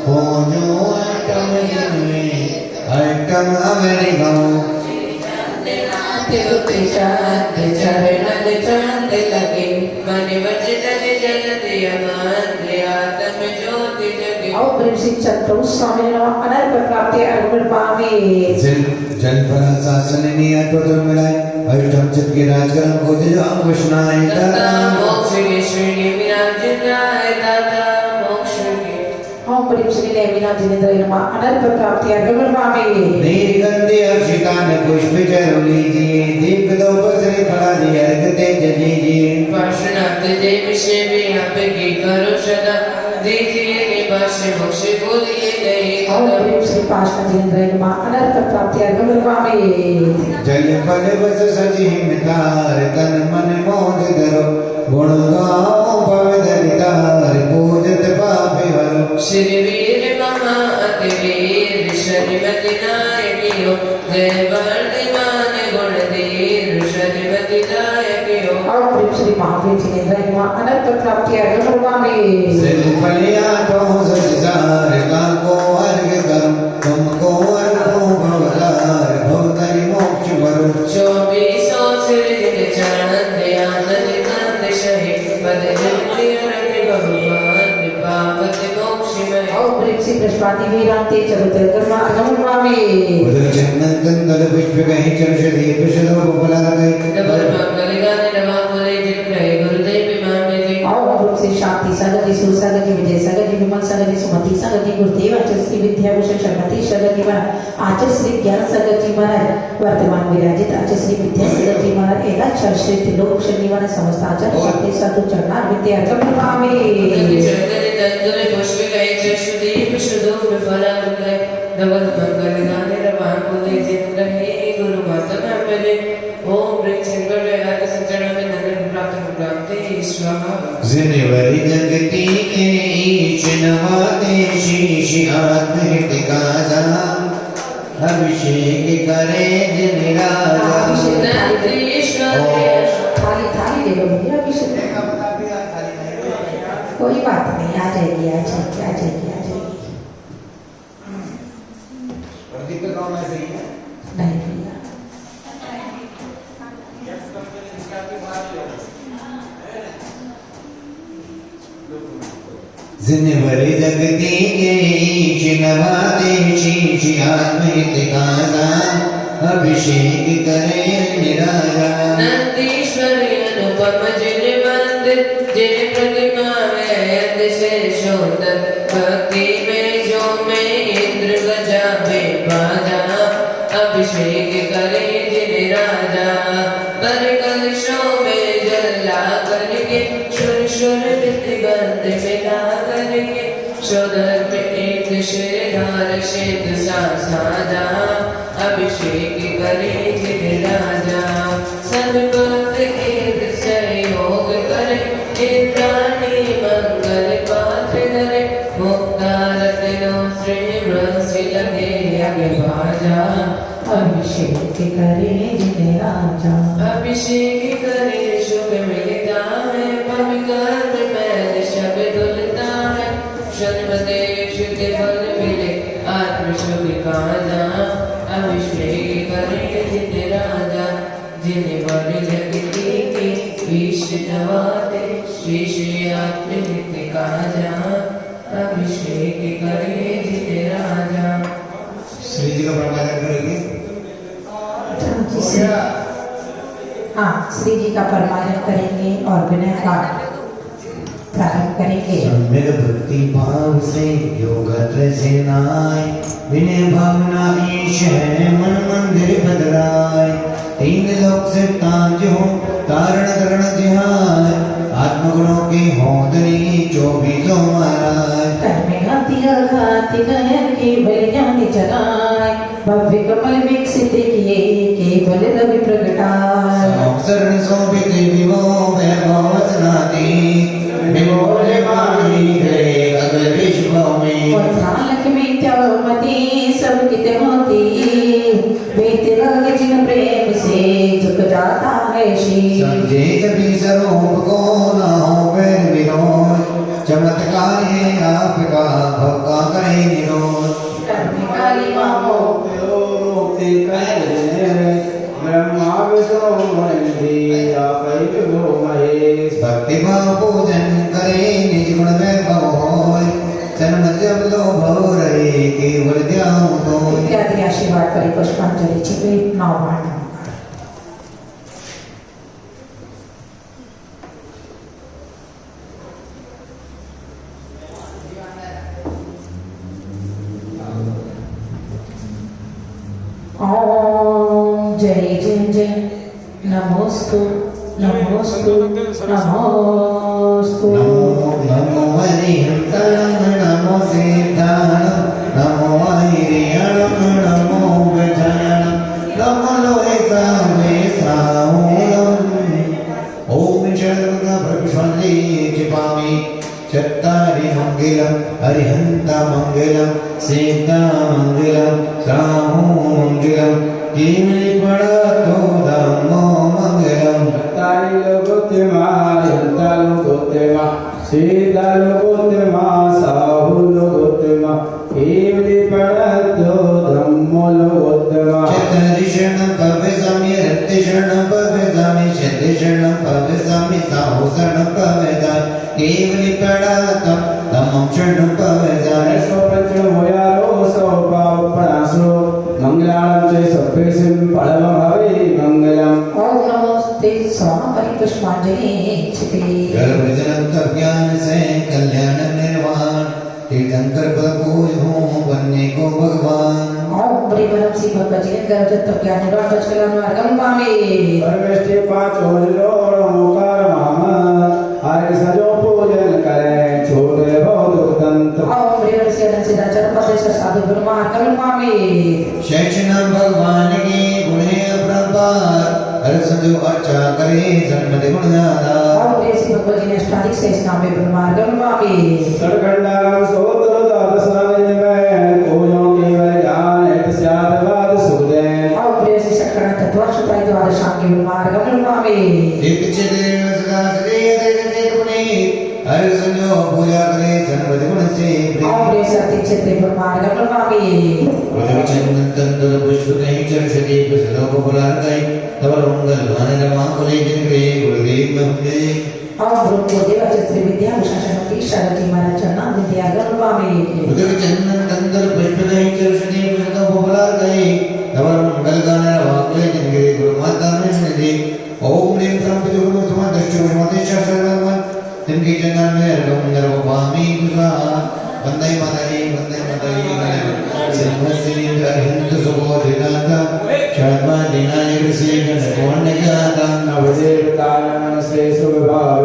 S1: होनो अटम जन्मे अटम अवनिगमो
S3: चांद चरणन चांद लगे मन वचन जगत अमान्य आत्म ज्योति जगे
S2: और प्रेम से चक्र स्वामी नमः अनर्थ प्राप्ति अर्घ पावे
S1: जल पर शासन ने अटोट मिलाए अष्टम चित के राजकरण को जो कृष्णाय
S3: दाता मोक्ष के श्री विराजनाय दाता मोक्ष के
S2: और प्रेम से नेमिना जिनेन्द्र नमः अनर्थ प्राप्ति अर्घ पावे
S1: नीलगंधे अक्षिता ने पुष्प चरण लीजिए दीप दो पसरे फला दिए अर्घ तेज दीजिए
S3: पार्श्वनाथ जय विषय में आप की करो सदा दीजिए निवास मोक्ष बोलिए नहीं
S2: और प्रेम से पाशना जिनेन्द्र नमः अनर्थ प्राप्ति अर्घ पावे
S1: जल फल बस सजी मितार तन मन मोद धरो गुण गाओ पवित्र नितार पूजत पापे हरो
S3: श्री वीर महा अति वीर श्रीमती नायकियो जय वर्धमान गुण धीर श्रीमती नायकियो
S2: और प्रेम श्री महावीर जिनेन्द्र नमः अनर्थ प्राप्ति अर्घ पावे
S1: सिद्ध फलिया तो सजसार का को अर्घ करो तुमको अर्घो भवतार भवतरि मोक्ष वरो
S3: चौबीसों सृजित चांद आनंद कंद शहे पद जन्ति अरति भगवान पावत मोक्ष में
S2: और प्रेम से प्रश्वाति वीरांते चरुते कर्मा अर्घ पावे
S1: उदर चंदन कंदल पुष्प कहीं चर्ष दीप शलो उपला गई
S3: डबल मंगल गाने नवा बोले जिन रहे गुरुदेव विमान में जी
S2: और रूप से शांति सगति सुसगति विजय सगति विमल सगति सुमति सगति गुरुदेव आचार्य श्री विद्याभूषण शर्मति सगति महाराज आचार्य श्री ज्ञान सगति महाराज वर्तमान विराजित आचार्य श्री विद्या सगति महाराज एला श्री त्रिलोक शनिवार समस्त आचार्य सत्य साधु चरणार विद्या अर्घ पावे
S3: चंदन तंदुर पुष्प गए चक्षुदीप सुदूर फला गए डबल मंगल गाने नवा बोले जिन रहे गुरु माता में ओम ब्रह्मचर्य आदि संचरण में नंदन प्राप्त स्वाहा
S1: जिनवरी जगती के चिन्हवाते शीश आत्महृतिका अभिषेक करे जिन राजा
S2: थाली थाली ले लो भैया अभिषेक कोई बात नहीं आ जाएगी आ जाएगी आ जाएगी आ जाएगी नहीं भैया
S1: जिनवरी जगती के चिन्हवाते शीश आत्महृतिका अभिषेक करे निराजा
S3: नंदीश्वरी अनुपम जिन मंदिर जिन प्रतिमा में अतिशय सुंदर भक्ति में जो में इंद्र गजा में बाजा अभिषेक करे जिन राजा पर कलशों में जल ला करके शुर शुर गंध मिला करके शोधर में एक श्रीधार शेद साजा अभिषेक करे जिन राजा सदभक्त एक सहयोग करे इंद्राणी मंगल पात्र धरे मुक्तारत नो श्री ब्रह्मसि लगे अगे बाजा
S2: अभिषेक करे जिन राजा
S3: अभिषेक करे शुभ मिलता है पवित्र मैल शब धुलता है शर्मदे शुद्ध फल मिले आत्म शुभ काजा अभिषेक करे जिन राजा जिन बड़े जगती के विष्णुवाते श्री श्री आत्महित काजा अभिषेक करे जिन राजा
S1: श्री जी का प्रमाण करेंगे
S2: हाँ श्री जी का परमायण करेंगे और विनय का प्रारंभ करेंगे
S1: सम्यक भक्ति भाव से योग से नाय विनय भावना ईश है मन मंदिर बदलाय तीन लोक से ताजो तारण करण जिहाय आत्मगुणों के होदनी चौबीसों महाराज
S2: कर्मे घातिया घाति गहन के बलियान जगाए भव्य कमल विकसित किए केवल रवि प्रगटाए
S1: शरण शोभित विभो वैभव वचनाति विमोल वाणी गए अगल विश्व में
S2: वरदानक में त्यागमती सब कित होती वेद राग जिन प्रेम से झुक जाता है शीश
S1: समझे सभी स्वरूप को ना हो पैर विनोद चमत्कार ये आपका भक्का करे निरोध
S2: कर्मे काली मामो
S1: भक्ति भाव पूजन करे निज गुण वैभव होय जन्म जब
S2: आशीर्वाद परिपुष्पांजलि छिपे 9 बार नमः। ओम जय जय जय नमोस्तु नमोस्तु नमोस्तु।
S1: नमो नमो हरिहंतरं नमो सिद्धाणं नमो हरिहरं नमो गजाननं नमो लोहितां साहूलम्। ओम चंद्रगुप्ता प्रभुष्वन्दी चिपामि चत्तारि मंगलम हरिहंता मंगलम सीता मंगलम साहू मंगलम कीमि पड़ा तो धम्मो मंगलम।
S5: चत्तारि लोकोत्तमा हरिहंता लोकोत्तमा सीता लोकोत्तमा साहू लोकोत्तमा कीमि पड़ा तो धम्मो लोकोत्तमा।
S1: चतुर्दिशनं पवेदामि रत्तिशनं पवेदामि शतदिशनं पवेदामि साहूशनं पवेदामि केवली पड़ातं धम्मं शरणं पवेदामि।
S5: सो पंचम होयारो सो पावपणासो मंगलां च सप्पेसिं परमं हरि मंगलम्।
S2: ओम नमोस्ते स्वाहा परिपुष्पांजलि छिपे।
S1: गर्भजनक ज्ञान से कल्याण निर्वाण तीर्थंकर पद पूज हो बनने को भगवान।
S2: ओम बड़ी बरम सी भगवत जी गर्भ तत्व ज्ञान निरोध कल्याण मार्गम पामे।
S5: परमेष्टि पांचो लोड़ ओंकार मामा हर सजो पूजन करें छोटे बहुत तंत्र।
S2: ओम बड़ी बरम सी अनंत सिद्धाचर पद से साधु गुरु मार्गम पामे।
S1: शैक्षणम भगवान की गुणे अपरंपार हर संजो अर्चा करे जन्मदि गुणगादा।
S2: ओम बड़ी सी भगवत जी ने अष्टाधिक शेष नाम में गुरु मार्गम पामे।
S5: सरखंडम सोत्र दादसाने में कोयों केवल ज्ञान है स्यादवाद सुखदेव।
S2: ओम बड़ी सी सकरण तत्व सुपाई द्वार शांति गुरु मार्गम पामे।
S1: एक चित्रे सदा सदे देते गुणे हर संजो पूजा करे जन्मदि गुण से।
S2: ओम बड़ी सी अति चित्रे गुरु मार्गम पामे।
S1: उदक चंदन तंदुर पुष्प कहीं चर्षति पुष्पों बुलार गई तब मंगल वाने रमा कुले जिनके गुरुदेव होंगे।
S2: ओम गुरुदेव चित्र विद्या विशासन की शरती महाराज चरणा विद्या गण पामे।
S1: उदक चंदन तंदुर पुष्प कहीं चर्षति पुष्पों बुलार गई तब मंगल गाने रमा कुले जिनके गुरु माता में निधि। ओम नीम क्रम जुगुरु सुमा दक्षु मते शरणम तिनके चंदन में रंग नरवामी दुसा वंदे मातरी सिंहस्री हिंदु सुबोधिनाथा शर्मा दिनायक से गणकोण ज्ञाता।
S5: नवदेवतान से सुविभाव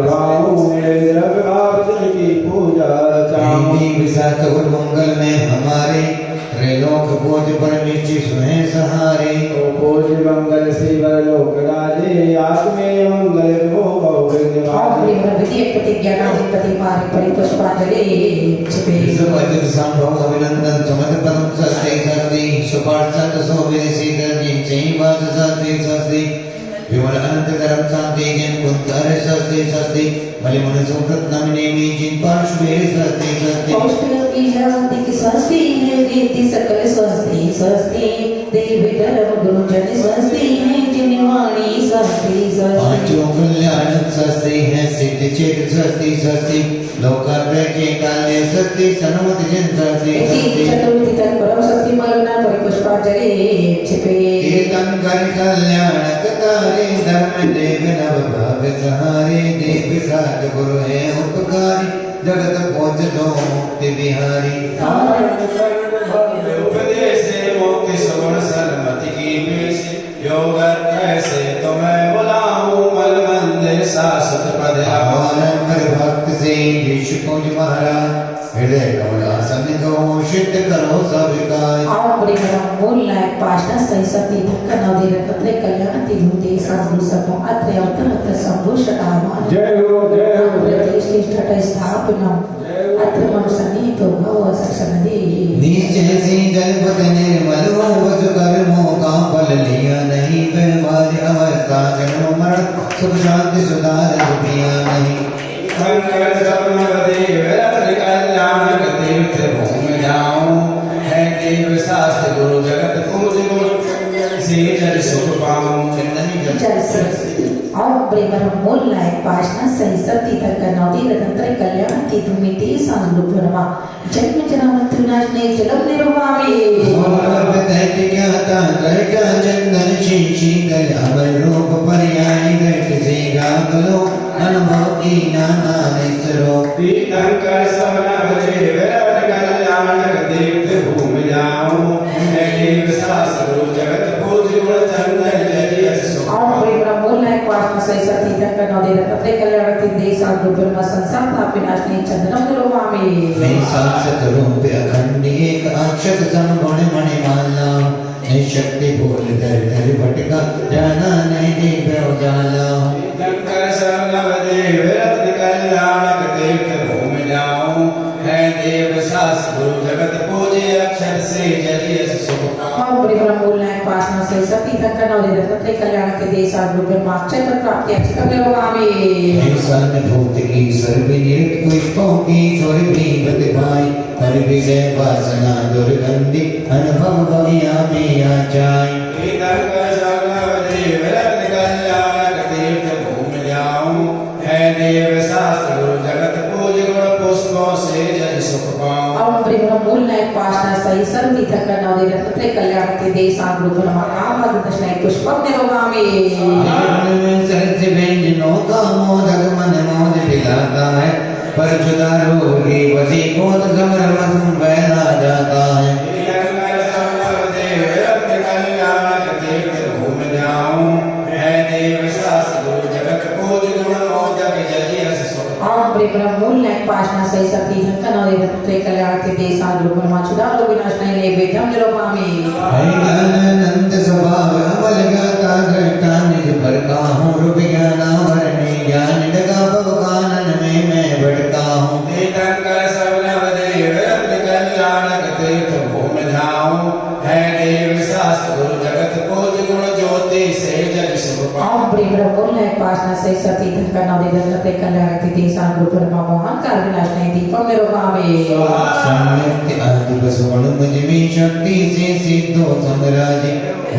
S5: की पूजा चाहूं।
S1: विशाख और मंगल में हमारे त्रैलोक बोझ परमेश्वर स्वयं सहारे।
S5: ओ पूज मंगल शिवर लोक राजे आत्मे मंगल भोग
S2: ओम
S5: निवाजे।
S2: विधि प्रतिज्ञा अधिपति मार्ग परिपुष्पांजलि छिपे।
S1: विश्ववजित संभव अभिनंदन समत परम सत्य सत्य सुपाठ सत सो विदेशी दर्जी चई बात सत्य सत्य विमल अनंत धर्म शांति ज्ञान कुंतर सत्य सत्य मलिमुन सुकृत नमिने जिन पार्श्वे सत्य सत्य।
S2: पौष्टिक की शांति की स्वस्ति है रीति सकल स्वस्ति स्वस्ति देवी धर्म गुरु जन स्वस्ति है जिनवाणी स्वस्ति स्वस्ति।
S1: पांचों कल्याण स्वस्ति है सिद्ध चेत स्वस्ति स्वस्ति लोकार्य के काल्य स्वस्ति सन्मत जन स्वस्ति स्वस्ति।
S2: चतुर्थी तक परम स्वस्ति मलना परिपुष्पांजलि छिपे।
S1: तीर्थंकर कल्याण कतारे धर्म देव नव भाव सहारे देव साध गुरु है उपकारी जगत पहुँच दो मुक्ति बिहारी।
S5: उपदेश मोक्ति सुगुण सन्मति की पेश योग कैसे तुम्हें बुलाऊं मल मंदिर शाश्वत पद
S1: आवारन कर भक्त से यीशु को महाराज हृदय कमलासन को सिद्ध करो सब काय।
S2: ओम बड़ी बरम मूल लायक पाशना सही सती धक्का नवदी रत्न कल्याण तिधुते साधु सको अत्र अवतर अत्र संभूषण आमान।
S5: जय हो जय हो जय हो।
S2: देश की ठट स्थापनम अत्र मनुष्यनी तो भव सक्षनदी।
S1: निश्चय से जलपत निर्मल हो वस कर्मों का फल लिया नहीं व्यवहार अवस्था जन्म मरण सुख शांति सुधार दुनिया नहीं।
S5: शंकर सर्वदेव रत्न कल्याण तीर्थ भूमि जाऊं है देव शास्त्र गुरु जगत पूज गुरु से जल सुख पाऊं।
S2: जल से ओम ब्रह्मोल लायक पाशना सही सती तक नौदी रतंत्र कल्याण ती तुमिति सांगुपरमा जन्म जन्म मृत्युनाशने जलम निरोगामी
S1: और कहते क्या था का चंदन शीशी गल रूप पर्याय गट से गागलो अनुभव की नाना निसरो
S5: तीर्थंकर सवनभजे विरत कल्याणक तीर्थ भूमि जाऊं देव शास्त्र जगत पूज गुण चंदन जलिय सो
S2: और ब्रह्मोल लायक पाशना सही सती तक नौदी रतंत्र कल्याण ती देश सांगुपरमा संसार तापिनाशने चंदनम निरोगामी
S1: मैं सांसद रूप अखंड एक अक्षत समगुण मणिमाला निशक्ति बोल दर दर भटका जाना नहीं दिव्य उजाला
S5: तीर्थंकर सवनभजे विरत कल्याणक तीर्थ भूमि जाऊं है देव शास्त्र जगत पूजे अक्षर से जलिय सो
S2: और ब्रह्मोल लायक पाशना सही सती तक नौदी रतंत्र कल्याण ती देश सांगुपरमा अक्षय पर प्राप्ति अक्षय निरोगामी
S1: इंसान भूत की सर्वनियत पुष्पों की स्वर भी बतवाई पर विजय वासना दुर्गंधि अनुभव भविया में आ जाए
S5: तीर्थंकर सवनभजे विरत कल्याणक तीर्थ भूमि जाऊं है देव शास्त्र जगत पूज गुण पुष्पों से जल सुख पाऊं
S2: और ब्रह्मोल लायक पाशना सही सती तक नौदी रतंत्र कल्याण ती देश सांगुपरमा कामद दशनाय पुष्पम निरोगामी
S1: सरस व्यंजनों का मोदक मन मोद दिलाता है पर जुदा रोगी वसी कोत समर मधुम बहना जाता है
S5: तीर्थंकर सवनभजे विरत कल्याणक तीर्थ भूमि जाऊं है देव शास्त्र जगत पूज गुण मोदक जलिय सुख
S2: और ब्रह्मोल लायक पाशना सही सती तक नौदी रतंत्र कल्याण ती देश सांगुपरमा चुदा लो विनाशनाय लेवेदम निरोगामी
S1: ज्ञानानंद स्वभाव अमल गाता घटा निज पर काहूँ रूप ज्ञानावरणी ज्ञान डगा भव कानन में मैं भटका हूँ
S5: तीर्थंकर सवनभजे विरत कल्याणक तीर्थ भूमि जाऊं है देव शास्त्र जगत पूज गुण ज्योति से जल सुख पाऊं
S2: और ब्रह्मोल लायक पाशना सही सती तक नौदी रतंत्र कल्याण ती देश सांगुपरमा मोहन कार विनाशनाय दीपम निरोगामी
S1: सम्यक आदि बसवण मुझ में शक्ति से सिद्धो समराज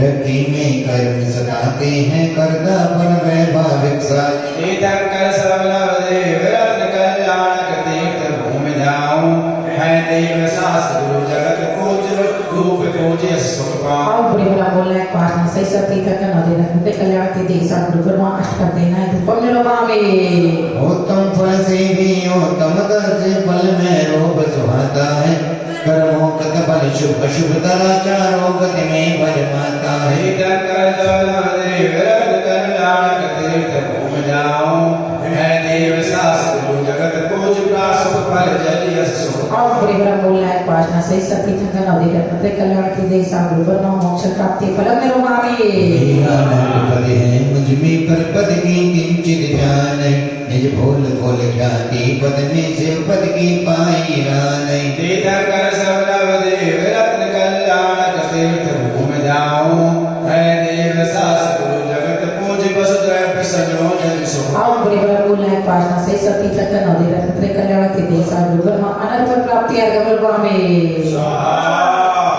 S1: रति में कर्म सताते हैं करता पर वैभाविक साज
S5: तीर्थंकर सवनभजे विरत कल्याणक तीर्थ भूमि जाऊं है देव शास्त्र जगत पूज रूप पूज्य सुख पाऊं
S2: और ब्रह्मोल लायक पाशना सही सती तक नौदी रतंत्र कल्याण ती देश सांगुपरमा अष्ट देना दीपम निरोगामी
S1: उत्तम फल से भी उत्तम दर्ज फल में रोग सुहाता है कर्मों कत फल शुभ शुभ तराचारों गति में बरमाता है
S5: तीर्थंकर सवनभजे विरत कल्याणक तीर्थ भूमि जाऊं है देव शास्त्र जगत पूज सुख फल जलिय सुख
S2: और ब्रह्मोल लायक पाशना सही सती तक नौदी रतंत्र कल्याण ती देश सांगुपरमा मोक्ष प्राप्ति फलम निरोगामी
S1: पद है मुझ में पर पद की किंचित ध्यान निज भूल भूल ख्याति पद में शिव पद की पाई रान
S5: तीर्थंकर सवनभजे विरत कल्याणक तीर्थ भूमि जाऊं है देव शास्त्र जगत पूज वसुदेव संयोजन सुख
S2: और ब्रह्मोल लायक पाशना सही सती तक नौदी रतंत्र कल्याण ती देश सांगुपरमा अनर्थ प्राप्ति अर्घम निरोगामी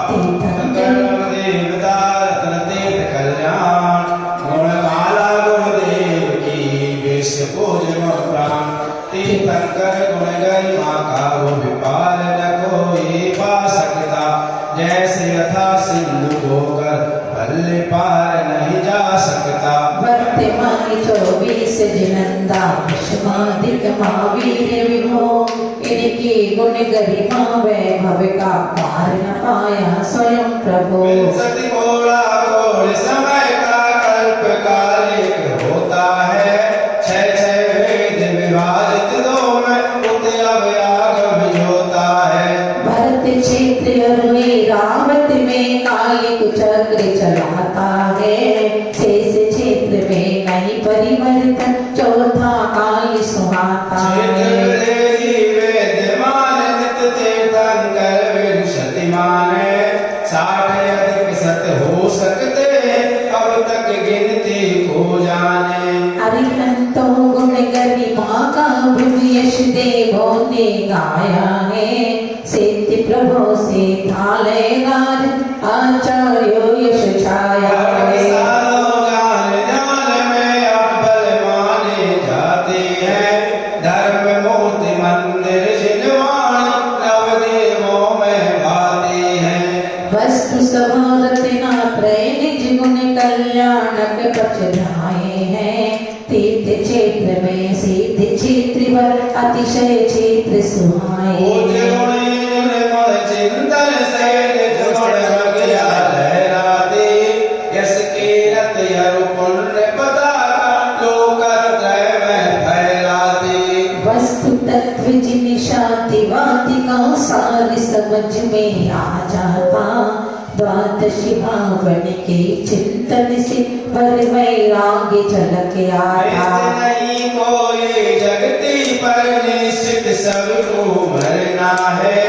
S5: तीर्थंकर देवता रत्न तीर्थ कल्याण गुणमाला गुरुदेव की विष पूज मन प्राण तीर्थंकर गुण गरिमा का वो विपार न कोई पा सकता जैसे यथा सिंधु होकर भल्ले पार नहीं जा सकता
S2: वर्तमान 24 जिनंदा विश्वादिक महावीर विभो इनकी गुण गरिमा वैभव का पार न पाया स्वयं प्रभु
S5: सती घोड़ा घोड़ समय का कल्प कालिक होता है छह छह वेद विभाजित दो में उत अवयागम जोता है
S2: भरत क्षेत्र और रावत में कालिक चक्र चलाता है शेष क्षेत्र में नहीं परिवर्तन चौथा काल सुहाता है
S5: वेद्यमान नित तीर्थंकर विंशति माने 60 अधिक सत हो सकते अब तक गिनती को जाने
S2: अरिहंतों गुण गरिमा का भृगु यश देवों ने गाया है सेति प्रभो से थाले राज आचार्यो यश छाया है
S5: सालों जान जान में अब बलवान
S2: कल्याणक पचनाए हैं। तीर्थ क्षेत्र में सिद्ध क्षेत्र वर अतिशय क्षेत्र सुहाए।
S5: चिंतन सहित जुगुण गगया लहराते, यस कीरत यरु पुण्य पताका लोकत्रय में फैलाते।
S2: वस्तु तत्व जिन शांति वाति का सार समझ में आ जाता, द्वादशी भावन के चिंतन से पर वैराग्य झलक आया।
S5: नहीं कोई जगती पर निश्चित सबको मरना है,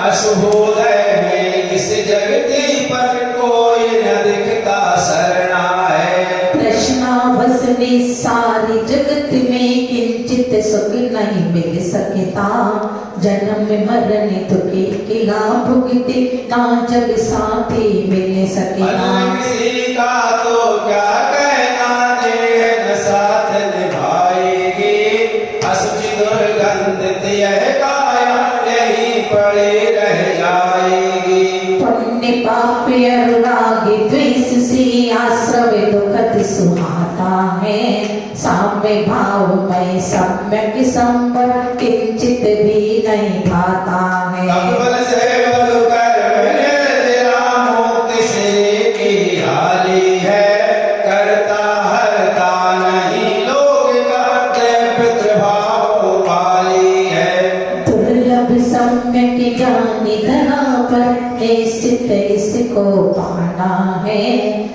S5: अशुभोदय में इस जगती पर कोई न दिखता सरना है।
S2: प्रश्नावसने सारी जगत में किंचित सुख नहीं मिल सकता, जन्म मरण दुख किला भुगते ना जग साथी मिल सकता।
S5: किसी का तो क्या कहना, देह न साथ निभाएगी, असुचि दुर्गंधित यह काया यही पड़े रह जाएगी।
S2: पुण्य पाप अनुराग द्वेष से आश्रय दुखद सुहाता है, साम्य भाव में सम्यक संवर किंचित भी नहीं भाता है।
S5: बल से बल कर तेरा मोक्ष से की हाली है, करता हरता नहीं लोग करते पितृभाव वाली है।
S2: दुर्लभ सम्यक ज्ञानी धरा पर निश्चित इसको पाना है,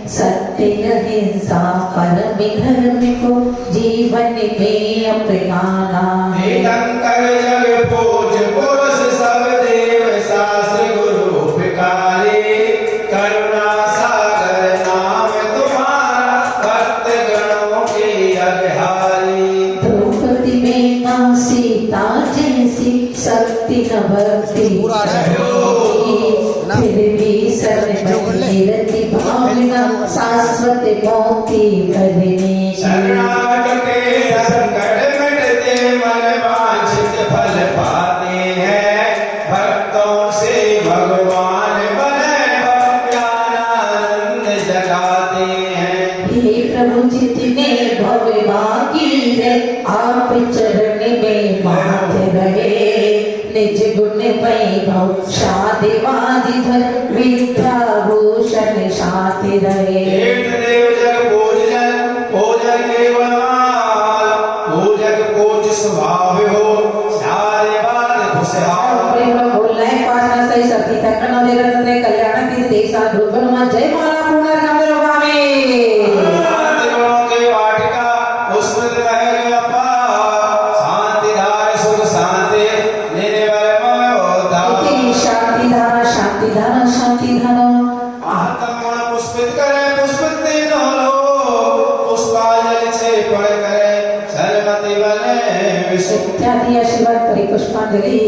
S2: सत्य अहिंसा परम धर्म को जीवन में अपनाना है।
S5: तीर्थंकर जग पूज पुरुष सब देव शास्त्र गुरु पिकारे, करुणा सागर नाम तुम्हारा भक्त गणों की अग्रहारी।
S2: द्रौपदी में ना सीता जैसी शक्ति न भक्ति, फिर भी सर्वरति भावना शाश्वत मोक्ति भरने की।
S5: शरणागत के संकट मिटते मन वांछित फल पाते हैं, भक्तों से भगवान बने भक्त्यानंद जगाते हैं।
S2: हे प्रभु जितने भव भागी है, आप चरण में मात रहे, निज गुण वैभव शादिवादि धर विद्या भूषण शाति रहे।
S5: तीर्थ देव जग पूजन पूजन केवल माल, पूजक पूज स्वभाव हो सारे बात खुशहाल।
S2: प्रेम बोलना है पाठना सही शक्ति तक न दे रत्न कल्याण की देशा ध्रुवन मा जय माला पूर्ण नाम रोगावे।
S5: गुणों के वाटिका पुष्पित महल अपार, शांति धार सुख शांति निर्भय मय होता।
S2: इति शांति धारा शांति धारा शांति धारा।
S5: आत्म गुण पुष्पित करे पुष्पित तीनों लोग, पुष्पांजलि से पढ़ करे सरमति बने विश्व।
S2: इत्यादि आशीर्वाद परिपुष्पांजलि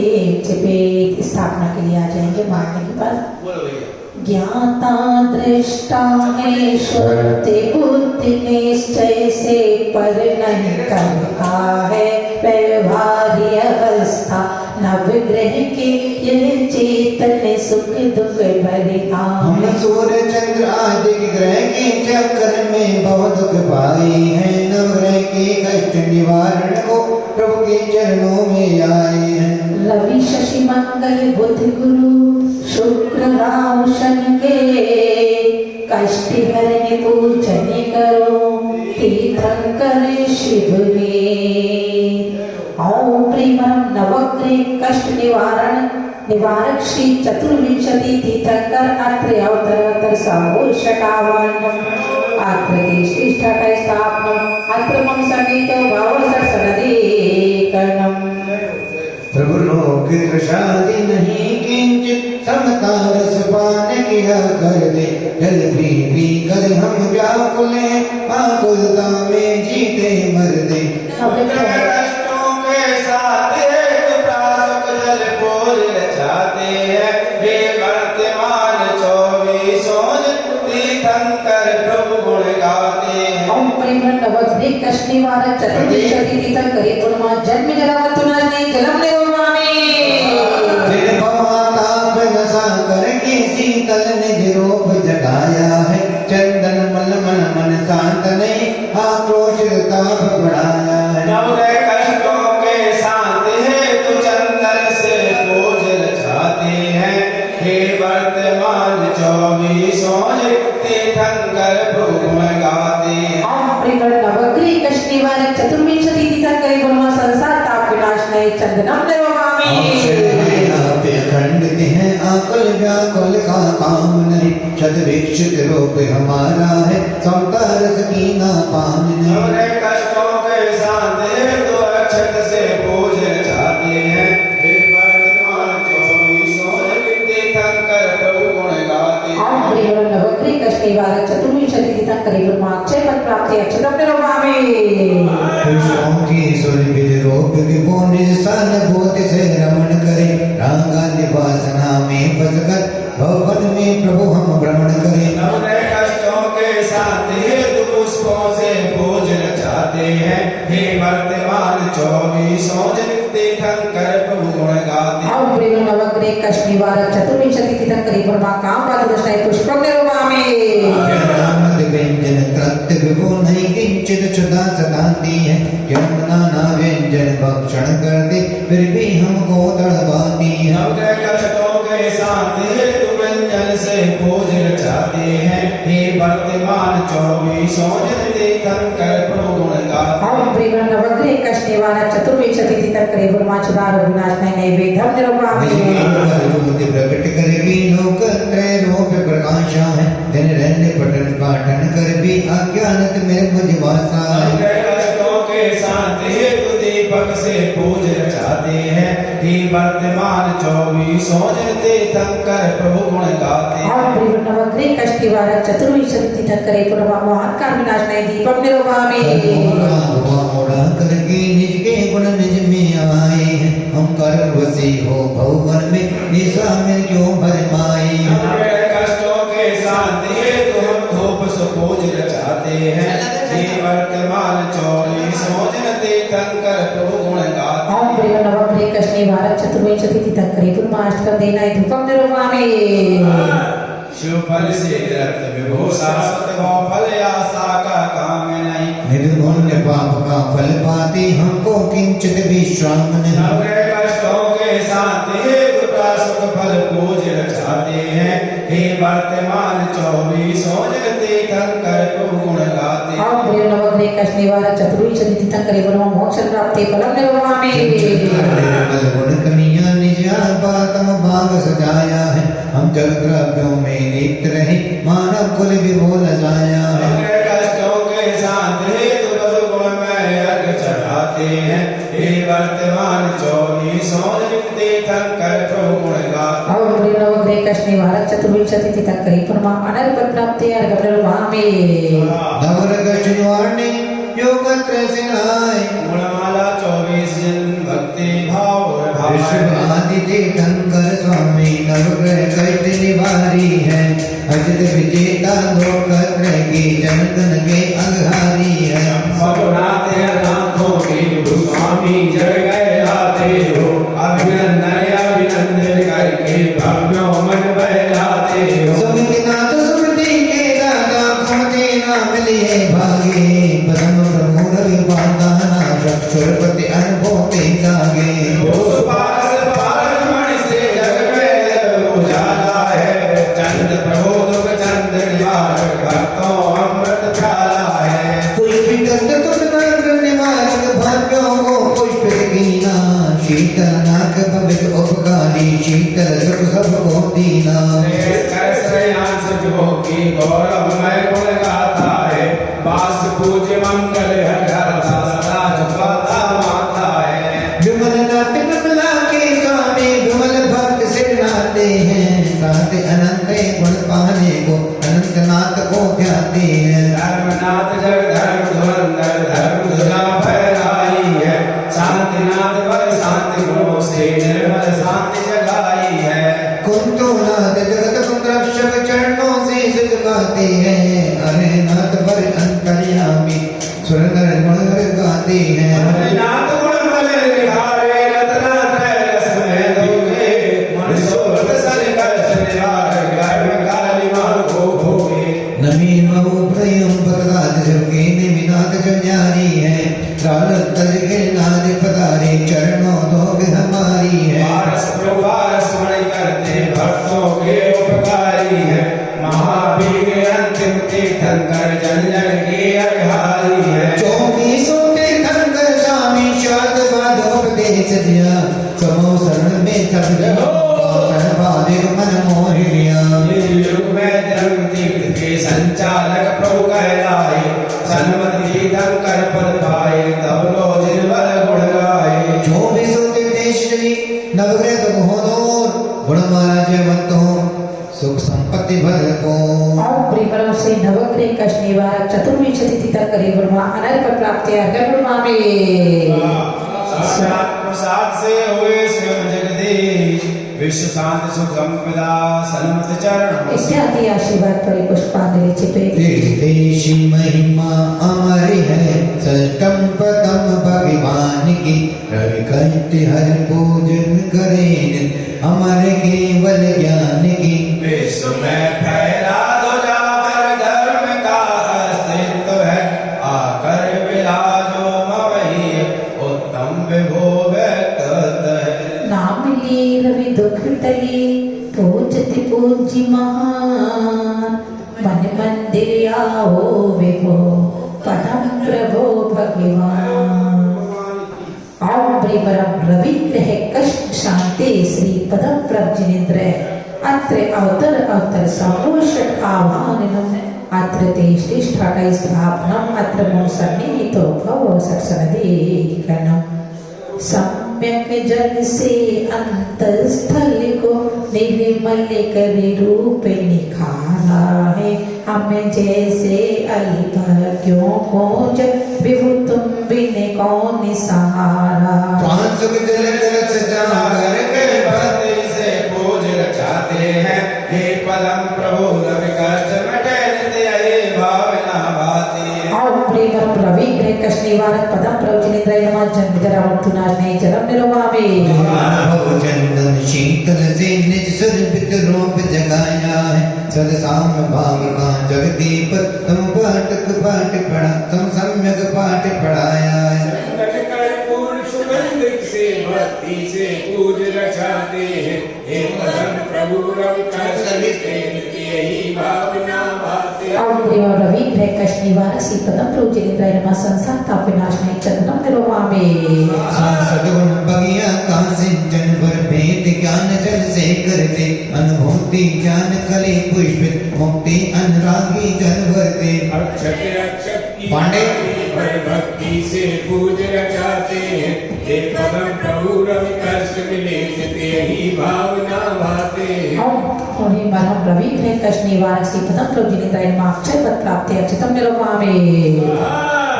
S2: पे स्थापना के लिए आ जाएंगे मारने के बाद।
S5: बोलो भैया।
S2: ज्ञाता दृष्टा में श्रुति बुद्धि निश्चय से पर नहीं करता है, व्यवहार्य अवस्था नवग्रह के यह चेतन सुख दुख भरिता।
S1: हम सूर्य चंद्र आदि ग्रह के चक्कर में बहुत दुख पाए हैं, नवग्रह के कष्ट निवारण को प्रभु के चरणों में आए हैं।
S2: रवि शशि मंगल बुध गुरु शुक्र राहु शनि के कष्ट हरने पूजन करो, तीर्थंकर शिव में। ओम प्रेमम नवग्रह कष्ट निवारक श्री चतुर्विंशति तीर्थंकर अत्र अवतर साहो शकावान्नम अत्र देशिष्ठक स्थापनम अत्र मम समेतो भावसर सनदेकर्णम।
S1: प्रभु लोक शादी नहीं किंचित समता रस पान किया कर दे, जल पी कर हम व्याकुल हैं, आकुलता में जीते मर दे।
S5: कष्टों के साथ एक प्रासक जल पोल रचाते हैं, हे वर्तमान 24 तीर्थंकर प्रभु गुण गाते हैं।
S2: ओम प्रेम नवग्रह कष्ट निवारक चतुर्विंशति तीर्थंकरे गुणमा जन्म जरा तुनाने जलम ने
S1: शीतल निज रूप जगाया है, चंदन मल शांत ने आक्रोशितता बढ़ाया है।
S5: नवग्रह कष्टों के शांत है तो चंदन से भोजन चाहते हैं। हे वर्तमान 24 तीर्थंकर प्रभु गुण गाते हैं।
S2: नवग्रह कष्ट निवारक चतुर्विंशति तीर्थंकर गुण संसार ताप विनाश नये चंदनम
S1: खंडित है आकुल व्याकुल का काम नहीं। शतवीक्षित रूप हमारा है समता रस की ना पान नहीं।
S5: नवग्रह कष्टों के शांत है तो अक्षत से भोजन चाहते हैं। हे वर्तमान 24 तीर्थंकर प्रभु गुण गाते हैं।
S2: नवग्रह कष्ट निवारक चतुर्विंशति तीर्थंकर गुण अक्षय पद प्राप्ति अक्षतम
S1: पुष्पों की सुरभित रूप विभुन सन भूत से रमण करे। रांगा निवासना में फंसकर भवन में प्रभु हम भ्रमण करें।
S5: नवग्रह कष्टों के शांत हेतु पुष्पों से भोजन चाहते हैं। हे वर्तमान 24 तीर्थंकर प्रभु गुण गाते हैं।
S2: नवग्रह कष्ट निवारक चतुर्विंशति तीर्थंकर गुण काम पाददशनाय पुष्पम निरूपामि।
S1: व्यंजन कृत्य विभु नहीं किंचित क्षुधा सताती है। क्यों नाना व्यंजन भक्षण करते फिर भी हमको तड़पाती है।
S5: नवग्रह कष्टों के शांत हेतु व्यंजन से भोजन चाहते हैं। हे वर्तमान 24 तीर्थंकर प्रभु गुण गाते हैं।
S2: नवग्रह कष्ट निवारक चतुर्विंशति तीर्थंकर गुण क्षुधार विनाश नैवेद्यम निरूपामि।
S1: प्रकट करेगी लोक त्रय रूप प्रकाशा है। दिन रहने पठन पाठन कर भी अज्ञानत में मुझ वासा है।
S5: नवग्रह कष्टों के शांत हेतु दीपक से पूजन चाहते हैं। हे वर्तमान 24 तीर्थंकर प्रभु गुण गाते हैं।
S2: नवग्रह कष्ट निवारक चतुर्विंशति तीर्थंकर गुण महात्कार विनाश दीपम निरूपामि।
S1: मोड़ा करके निज के गुण निज में आए हैं। हम कर्म वसी हो भवन में निशा में क्यों भरमाए।
S5: नवग्रह कष्टों के शांत हेतु हम धूप सुपूजन चाहते हैं। हे वर्तमान 24 तीर्थंकर प्रभु गुण गाते हैं।
S2: नवग्रह कष्ट निवारक चतुर्विंशति तीर्थंकर गुण अष्टकम देनाय धूपम निरूपामि।
S5: शिव फल से रक्त विभो शाश्वत गौ फल आशा का काम नहीं।
S1: निर्धुन्य पाप का फल पाते हमको किंचित विश्राम नहीं।
S5: नवग्रह कष्टों के शांत हेतु सुख फल पूजन चाहते हैं। हे वर्तमान 24 तीर्थंकर प्रभु गुण गाते हैं।
S2: नवग्रह कष्ट निवारक चतुर्विंशति तीर्थंकर गुण मोक्ष प्राप्ति फलम निरूपामि।
S1: गुण कनिया निज आत्म भाग सजाया है। हम जल द्रव्यों में लिप्त रहे मानव कुल विभोल जाया है।
S5: नवग्रह कष्टों के शांत हेतु पशु गुण में अर्घ चढ़ाते हैं। हे वर्तमान 24 तीर्थंकर प्रभु गुण गाते हैं।
S2: नवग्रह कष्ट निवारक चतुर्विंशति तीर्थंकर गुण अनर्पण प्राप्ति अर्घ निरूपामि।
S1: नवग्रह कष्ट निवारणे योग त्रसिनाय
S5: गुणमाला 24 जन भक्ति भाव
S1: ऋषभ आदि तीर्थंकर स्वामी नवग्रह कष्ट निवारी है। अजित विजेता लोकत्र की जनतन के अघारी है।
S5: भगवनाथ नाथों के स्वामी जग गए लाते हो। अभिनंदन अभिनंदन करके भव्यों मन बहलाते हो।
S1: सुमितिनाथ सुमति के दादा कुमति नाम लिए भागे। पदम प्रभु रवि बांधाना चक्षुरपति अनुभूति जागे।
S5: सुपास पारस मणि से जग में उजाला है। चंद प्रभु दुख चंद निवारक भक्तों अमृत प्याला है।
S1: पुष्पित तुम निवारक भाग्यों को पुष्पित कीना। शीतल नाक भवित उपकारी शीतल सुख सबको दीना।
S5: की गौरवमय गुण गाता है। बास पूज्य मंगल हरता सदा झुकाता माता है।
S1: विमल नाथ कमला के स्वामी विमल भक्त सिर नाते हैं। साथ अनंत गुण पाने को अनंत नाथ को ध्याते हैं।
S5: धर्मनाथ जग धर्म धुरंधर धर्म ध्वजा फहराई है। शांतिनाथ पर शांति गुणों से निर्मल शांति जगाई है।
S1: कुंतुनाथ जगत कुंद्रक्षक चरणों से झुकाते हैं। अरे नाथ पर अंतर्यामी सुरनर गुण गाते हैं।
S5: नाथ गुण बल निहारे रत्नात्रय रस में धोखे। मनसोरथ सन कष्ट निवारक कर्म काली मां को भोगे।
S1: नमी प्रयम पदार्थ जो के निमिनाथ जो जारी है रालत तज के नाद पधारे चरणों धोग हमारी है
S5: पारस प्रभारस मणि करते भक्तों के उपकारी है महावीर अंतिम तीर्थंकर जन जन के अघारी है
S1: 24 तीर्थंकर स्वामी शाद बाधोपदेश दिया समो शरण में सब सहभागिक मन मोह लिया
S5: युग में धर्म तीर्थ के संचालक प्रभु कहलाए सन्मत तीर्थंकर पद पाए तब लो जिन बल गुण गाए
S1: 24 तीर्थेश नवग्रह महोदर गुणमाला जयवंतो सुख संपत्ति भर को
S2: और प्रेमरम से नवग्रह कष्ट निवारक चतुर्विंशति तिथि करे ब्रह्मा अनर्क प्राप्ति अर्घ ब्रह्मा में
S5: साक्षात प्रसाद से हुए स्वयं जगदीश विश्व शांति सुख संपदा सन्मत चरण
S2: इत्यादि आशीर्वाद पड़े पुष्पांजलि चिपे
S1: तीर्थेशी महिमा अमर है सष्टम पदम भगवान की रवि कंठ हर पूजन करें अमर केवल ज्ञान की
S5: विश्व में फैला दो जाकर धर्म का अस्तित्व है आकर विराजो मवही उत्तम विभो व्यक्त है
S2: नाम लिए रवि दुख टले पूजति पूज्य महान मन मंदिर आओ विभो परम प्रभो भगवान ओम प्रेमरम रवि ग्रह कष्ट शांति श्री पदम प्रभजिनेन्द्र अत्र अवतर अवतर समोषट आवाहनम अत्र ते श्रेष्ठाटै स्थापनम अत्र मोसन्निहितो भव सत्सनदीकरणम सम्यक जल से अंतस्थल को निर्मल कर रूप निखारा है हमें जैसे अल्पज्ञों को जब विभु तुम बिन कौन सहारा
S1: पांच सुख जल कर सजा
S5: करके भक्ति से पूज रचाते हैं हे पदम प्रभु रवि कष्ट मिटे नित्य ये भावना भाती है
S2: और प्रेम रवि ग्रह कष्ट निवारक पदम प्रवचनेन्द्र नमः जन्म जरा मृत्युनाश नहीं जन्म निरोगावे
S1: भव चंदन शीतल से निज सुर पित रूप जगाया है सद साम भाव का जगदीप तुम पाठक पाठ पढ़ा तुम सम्यक पाठ पढ़ाया है
S4: पूर्ण सुगंध से भक्ति से पूज रचाते हैं हे पदम प्रभु रवि कष्ट मिटे नित्य ही भावना भाते हैं
S2: और प्रेम रवि ग्रह कष्ट निवारक श्री पदम प्रवचनेन्द्र नमः संसार ताप विनाश नहीं जन्म निरोगावे
S1: सदगुण बगिया का सिंचन पर भेद ज्ञान जल से करते अनुभूति ज्ञान कले पुष्पित मुक्ति अनुरागी जन भरते
S4: अक्षत अक्षत की
S1: पांडे।
S4: भर भक्ति से पूज रचाते हैं हे पदम प्रभु रवि कष्ट मिले नित्य ही भावना भाते हैं
S2: और हे परम रवि ग्रह कष्ट निवारक श्री पदम प्रवचनेन्द्र नमः अक्षय पद प्राप्ति अक्षतम निरोगावे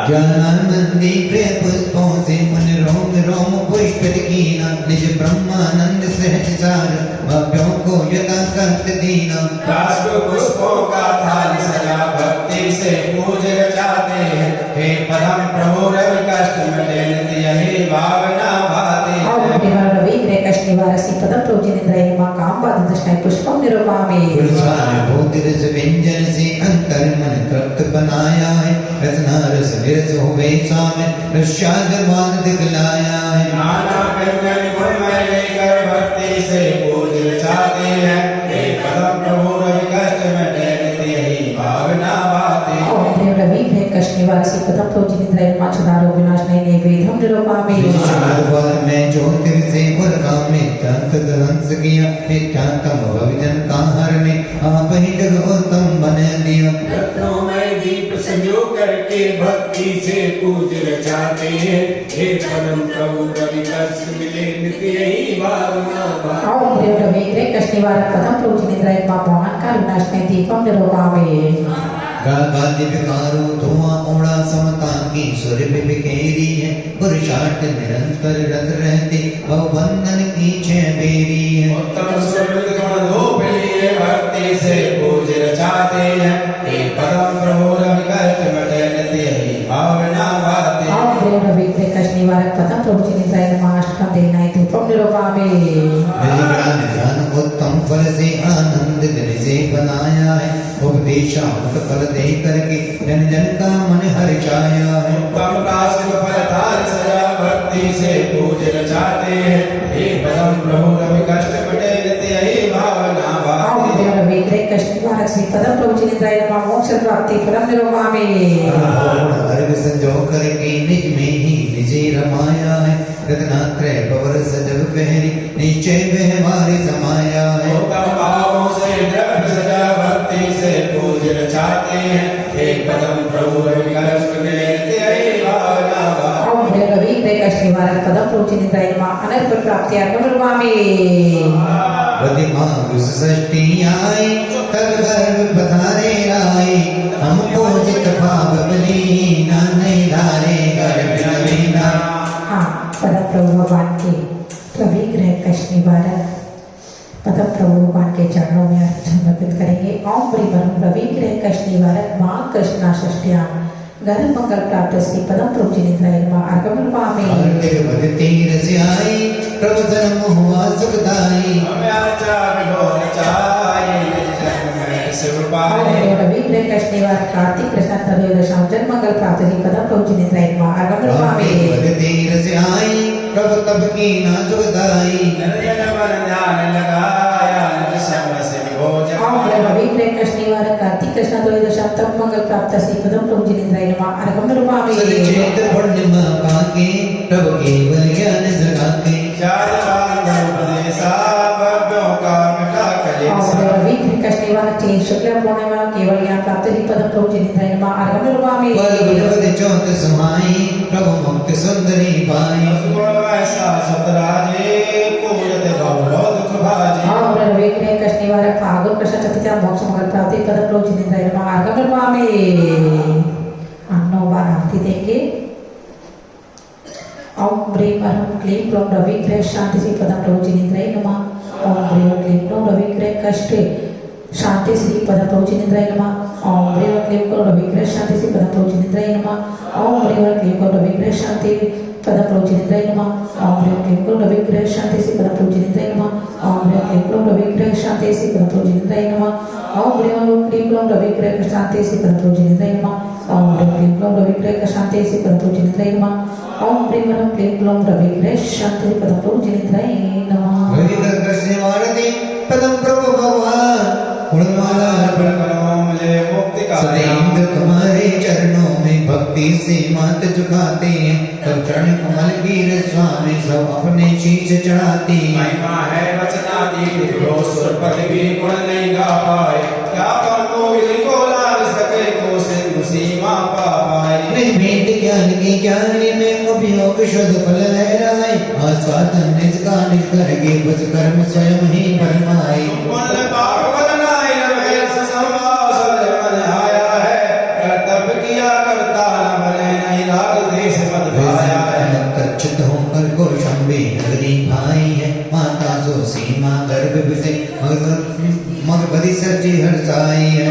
S1: ज्ञानानंदी प्रिय पुष्पों से मन रोम रोम पुष्पित कीना निज ब्रह्मानंद सहज सार भव्यों को यथा संत दीना
S5: राष्ट्र पुष्पों का थाल सजा भक्ति से पूज रचाते हैं हे पदम प्रभु रवि कष्ट मिटे नित्य ही भावना भाती
S2: और
S5: है
S2: प्रेम रवि ग्रह कष्ट निवारक श्री पदम प्रवचनेन्द्र नमः काम बाद दशनाय पुष्पम निरोगावे
S1: गुलसान भूति रस व्यंजन से अंतर मन तृप्त बनाया है रत्ना रस विरस हुए स्वामी रस्याद मान दिखलाया है
S5: नाना व्यंजन गुणमय लेकर भक्ति से पूज रचाते हैं हे पदम प्रभु रवि कष्ट मिटे नित्य ही भावना भाती है
S2: और प्रेम रवि ग्रह कष्ट निवारक श्री पदम प्रवचनेन्द्र नमः छदारो विनाश नहीं नैवेद्यम निरोगावे
S1: शारद में ज्योतिर से उर्गा में तंत हंस किया नित्यांतम भविजन का हरने आप ही जगोत्तम बन दिया
S4: रत्नों दीप संजो करके भक्ति से पूज रचाते हैं हे पदम प्रभु रवि कष्ट मिले नित्य ही भावना भाते हैं
S2: और प्रेम रवि ग्रह कष्ट निवारक पदम प्रवचनेन्द्र नमः मोहन का विनाश नहीं दीपम निरोगावे
S1: गादी विकारो धुआं उड़ा समता की सुर में बिखेरी है पुरुषार्थ निरंतर रत रहते भव बंधन की छह बेरी है
S5: उत्तम सुकृत गुण धूप लिए भक्ति से पूज रचाते हैं हे पदम प्रभु रवि कष्ट मिटे नित्य ही भावना भाती है
S2: और प्रेम रवि ग्रह कष्ट निवारक पदम प्रवचनेन्द्र नमः अष्टकम देनाय दीपम निरोगावे
S1: ज्ञान ध्यान उत्तम फल से आनंद दिन से बनाया है उपदेशामृत फल दे करके जन जन का मन हर्षाया है।
S5: उत्तम काशिक फलधार सजा भक्ति से पूज रचाते हैं। हे परम प्रभु रवि कष्ट कटे नित्य यही भावना भाती है।
S2: विग्रह कष्ट निवारक श्री पदम प्रभु जिनेन्द्राय नमः मोक्ष प्राप्ति फलम निरोगामि।
S1: अर्घ संजो करके निज में ही निजे रमाया है। रत्नात्रय पवर सजब पहरी नीचे व्यवहारी समाया है।
S5: उत्तम भावों से द्रव्य सजा भक्ति से पूज रचाते हैं। हे परम प्रभु रवि कष्ट कटे नित्य यही भावना भाती है।
S2: विग्रह कष्ट निवारक पदम प्रभु जिनेन्द्राय नमः अनर्थ प्राप्ति फलम निरोगामि।
S1: प्रतिमा षष्ठी आई तब गर्भ पधारे आए। हमको चित भाव बली नाने धारे गर्भ नवीना।
S2: हाँ, पदम प्रभु भगवान के प्रविग्रह कष्ट निवारक पदम प्रभु भगवान के चरणों में समर्पित करेंगे। ओम प्रियम प्रविग्रह कष्ट निवारक माँ कृष्णा षष्ठ्याम गर्भ मंगल प्राप्त श्री पदम प्रभु जिनेन्द्राय नमः अर्घ्यम पामे।
S1: तीर से आई प्रभु जन्म हुआ सुखदाई।
S5: हमें आचा विभोर चाहे निज जन्म में शिव पाए।
S2: विग्रह कष्ट निवारक कार्तिक कृष्ण त्रयोदशाम जन्म मंगल प्राप्त श्री पदम प्रभु जिनेन्द्राय नमः अर्घ्यम पामे।
S1: तीर से आई प्रभु तब की ना सुखदाई।
S5: जन जन मन ध्यान लगाया निज समय से विभोर चाहे।
S2: विग्रह कष्ट निवारक कार्तिक कृष्ण त्रयोदशाम तब मंगल प्राप्त श्री पदम प्रभु जिनेन्द्राय नमः अर्घ्यम पामे।
S1: सचेत पूर्णिमा पाके प्रभु केवल ज्ञान जगाके।
S5: चार बांधव उपदेशा भव्यों का मिटा कलेसा।
S2: विग्रह कष्ट निवारक चेत शुक्ल पूर्णिमा केवल ज्ञान प्राप्त श्री पदम प्रभु जिनेन्द्राय नमः अर्घ्यम पामे।
S1: पद चौथ समाई प्रभु मुक्त सुंदरी पाई।
S5: गुण ऐसा सतराजे पूजत भव दुख भाजे।
S2: विग्रह कष्ट निवारक फागुन कृष्ण चतुर्थी मोक्ष मंगल प्राप्ति पदम प्रभु जिनेन्द्राय नमः अर्घ्यम पामे। हम 9 बार आरती देंगे। ओम ह्रीं ह्रीं क्लीं क्लौं रविग्रह शांति श्री पदम प्रभु जिनेन्द्राय नमः। ओम ह्रीं क्लीं क्लौं रविग्रह कष्ट शांति श्री पदम प्रभु जिनेन्द्राय नमः। ओम ह्रीं क्लीं क्लौं रविग्रह शांति श्री पदम प्रभु जिनेन्द्राय नमः। ओम ह्रीं क्लीं क्लौं रविग्रह शांति पदम प्रभु जिनेन्द्राय नमः। ओम ह्रीं क्लीं क्लौं रविग्रह शांति श्री पदम प्रभु जिनेन्द्राय नमः। ओम ह्रीं क्लीं क्लौं रविग्रह शांति श्री पदम प्रभु जिनेन्द्राय नमः। ओम ह्रीं क्लीं क्लौं रविग्रह शांति श्री पदम प्रभु जिनेन्द्राय नमः। ओम ह्रीं क्लीं क्लौं रविग्रह शांति श्री पदम प्रभु जिनेन्द्राय नमः। ओम ह्रीं क्लीं क्लौं रविग्रह शांति श्री पदम प्रभु जिनेन्द्राय नमः।
S1: रविग्रह कष्ट निवारक पदम प्रभु भगवान गुणमाला अर्पण करो
S5: मुझे मुक्ति का।
S1: सदैव तुम्हारे चरणों में भक्ति से माथ झुकाते हैं। तब चरण कमल गिर स्वामी सब अपने शीश चढ़ाते हैं।
S5: महिमा है वचनातीत लो सुर पर भी गुण नहीं गा पाए। क्या करो इनको लाग सके को सिंधु सीमा पा पाए।
S1: निर्भीत ज्ञान के ज्ञानी में उपयोग शुद्ध फल लहराए। आस्वादन निज का निज करके बस कर्म स्वयं ही फरमाए।
S5: पुण्य पाप बदनाई रवे संभाव सब मन आया है। कर्तव्य किया करता न बने नहीं राग देश मत भाया है।
S1: कच्चित होकर कौशंबी नगरी भाई है। माता सो सीमा गर्भ से मगबदी सच्ची हर्षाई है।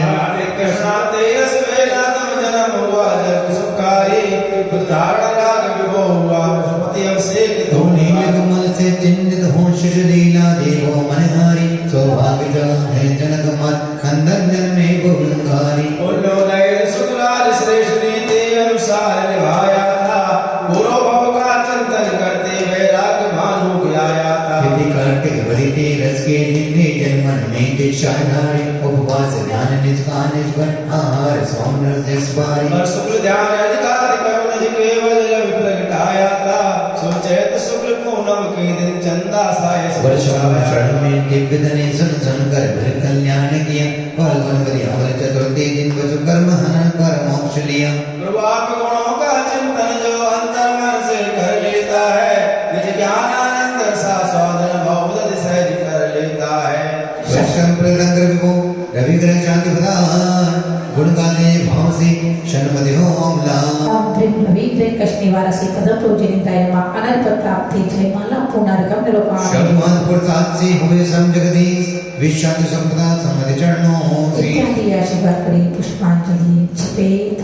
S5: कृष्णा तेरस वेला तब जन्म हुआ जब सुखाई। धारण राग विभो हुआ पशुपति अभिषेक
S1: धोनी कमल से चिन्हित हो शिश लीला देवो मनहारी। सौभाग्य है जनक मत खंदन जन में बहुलकारी।
S5: उल्लोलय शुक्लाल श्रेष्ठ नीति अनुसार निभाया था। पूर्व भव का चिंतन करते वैराग भानु आया था।
S1: यदि कार्तिक बलि तेरस के दिन जन्मन में दीक्षा नारी। उपवास ध्यान निज का निज पर आहार सौम्य निस्पारी।
S5: और शुक्ल ध्यान अधिकार करुण ही केवल जब प्रगटाया था। सुचैत शुक्ल पूनम के दिन चंदा साय
S1: वर्षावरण में दिव्य धने सुन सुनकर फिर कल्याण किया। फाल्गुन बलि अमल चतुर्थी दिन वसु कर्म हनन कर मोक्ष लिया।
S5: प्रभु आप गुणों का चिंतन जो अंतर मन से कर लेता है। निज ज्ञान आनंद सा स्वादन बहुध सहज कर लेता है।
S1: वर्षम प्रलंगर विभो रविग्रह शांति प्रदान गुण गाने भाव से शर्मदे ओम लाम।
S2: ओम ह्रीं रविग्रह कष्ट निवारक श्री पदम प्रभु जिनेन्द्राय नमः अनर्थ प्राप्ति जयमाला पुनर्गम निरूपण।
S1: शब्दवान पुरुषार्थ से हुए सम जगदीश विश्वांत संपदा समधि चरणों से।
S2: इत्यादि आशीर्वाद करें पुष्पांजलि छिपेत।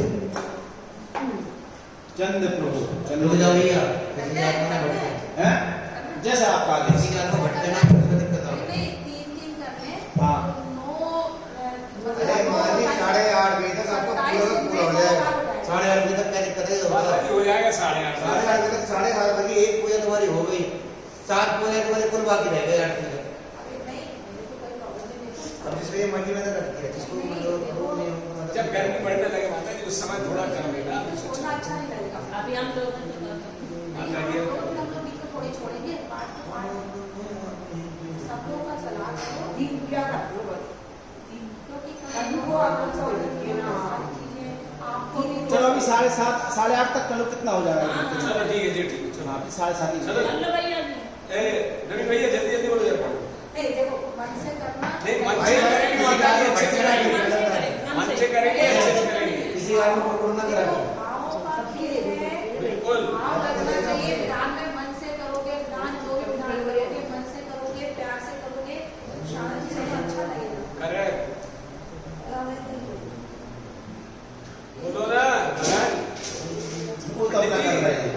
S5: चंद प्रभु
S1: रुक जाओ भैया
S5: हैं जैसा आपका आदेश।
S6: नहीं 3-3 कर ले।
S5: हाँ
S6: नो
S1: अरे गए थे सबको पूरा हो जाएगा 8:30 बजे तक क्या दिक्कत है
S4: हो जाएगा 8:30
S1: 8:30 बजे तक 7:30 बजे एक पूजा तुम्हारी हो गई 7 पूजा तुम्हारे कुल बाकी रह गए 8 बजे अब जिसको ये मर्जी में तो रखती है जिसको
S4: जब गर्मी बढ़ने लगे माता जी उस समय थोड़ा कर लेना
S6: अभी हम लोग थोड़े छोड़ेंगे सब लोग का सलाह
S5: चलो अभी 7:30 8:30 तक कर लो कितना हो जाएगा
S4: चलो ठीक है जी ठीक है चलो
S5: अभी 7:30
S4: चलो
S6: भैया
S4: ए नवीन भैया जल्दी जल्दी बोलो जरा
S6: देखो मन से करना
S4: नहीं मन से करेंगे माता जी अच्छे से करेंगे मन से करेंगे अच्छे से करेंगे
S1: किसी बात को पूर्ण करा
S6: भावों का खेल है
S4: बिल्कुल
S6: भाव लगना चाहिए विधान में मन से करोगे विधान जो भी विधान करोगे मन से करोगे प्यार से करोगे शांति से अच्छा लगेगा
S4: करेक्ट बोलो ना
S5: वो तो अपना कर रहे हैं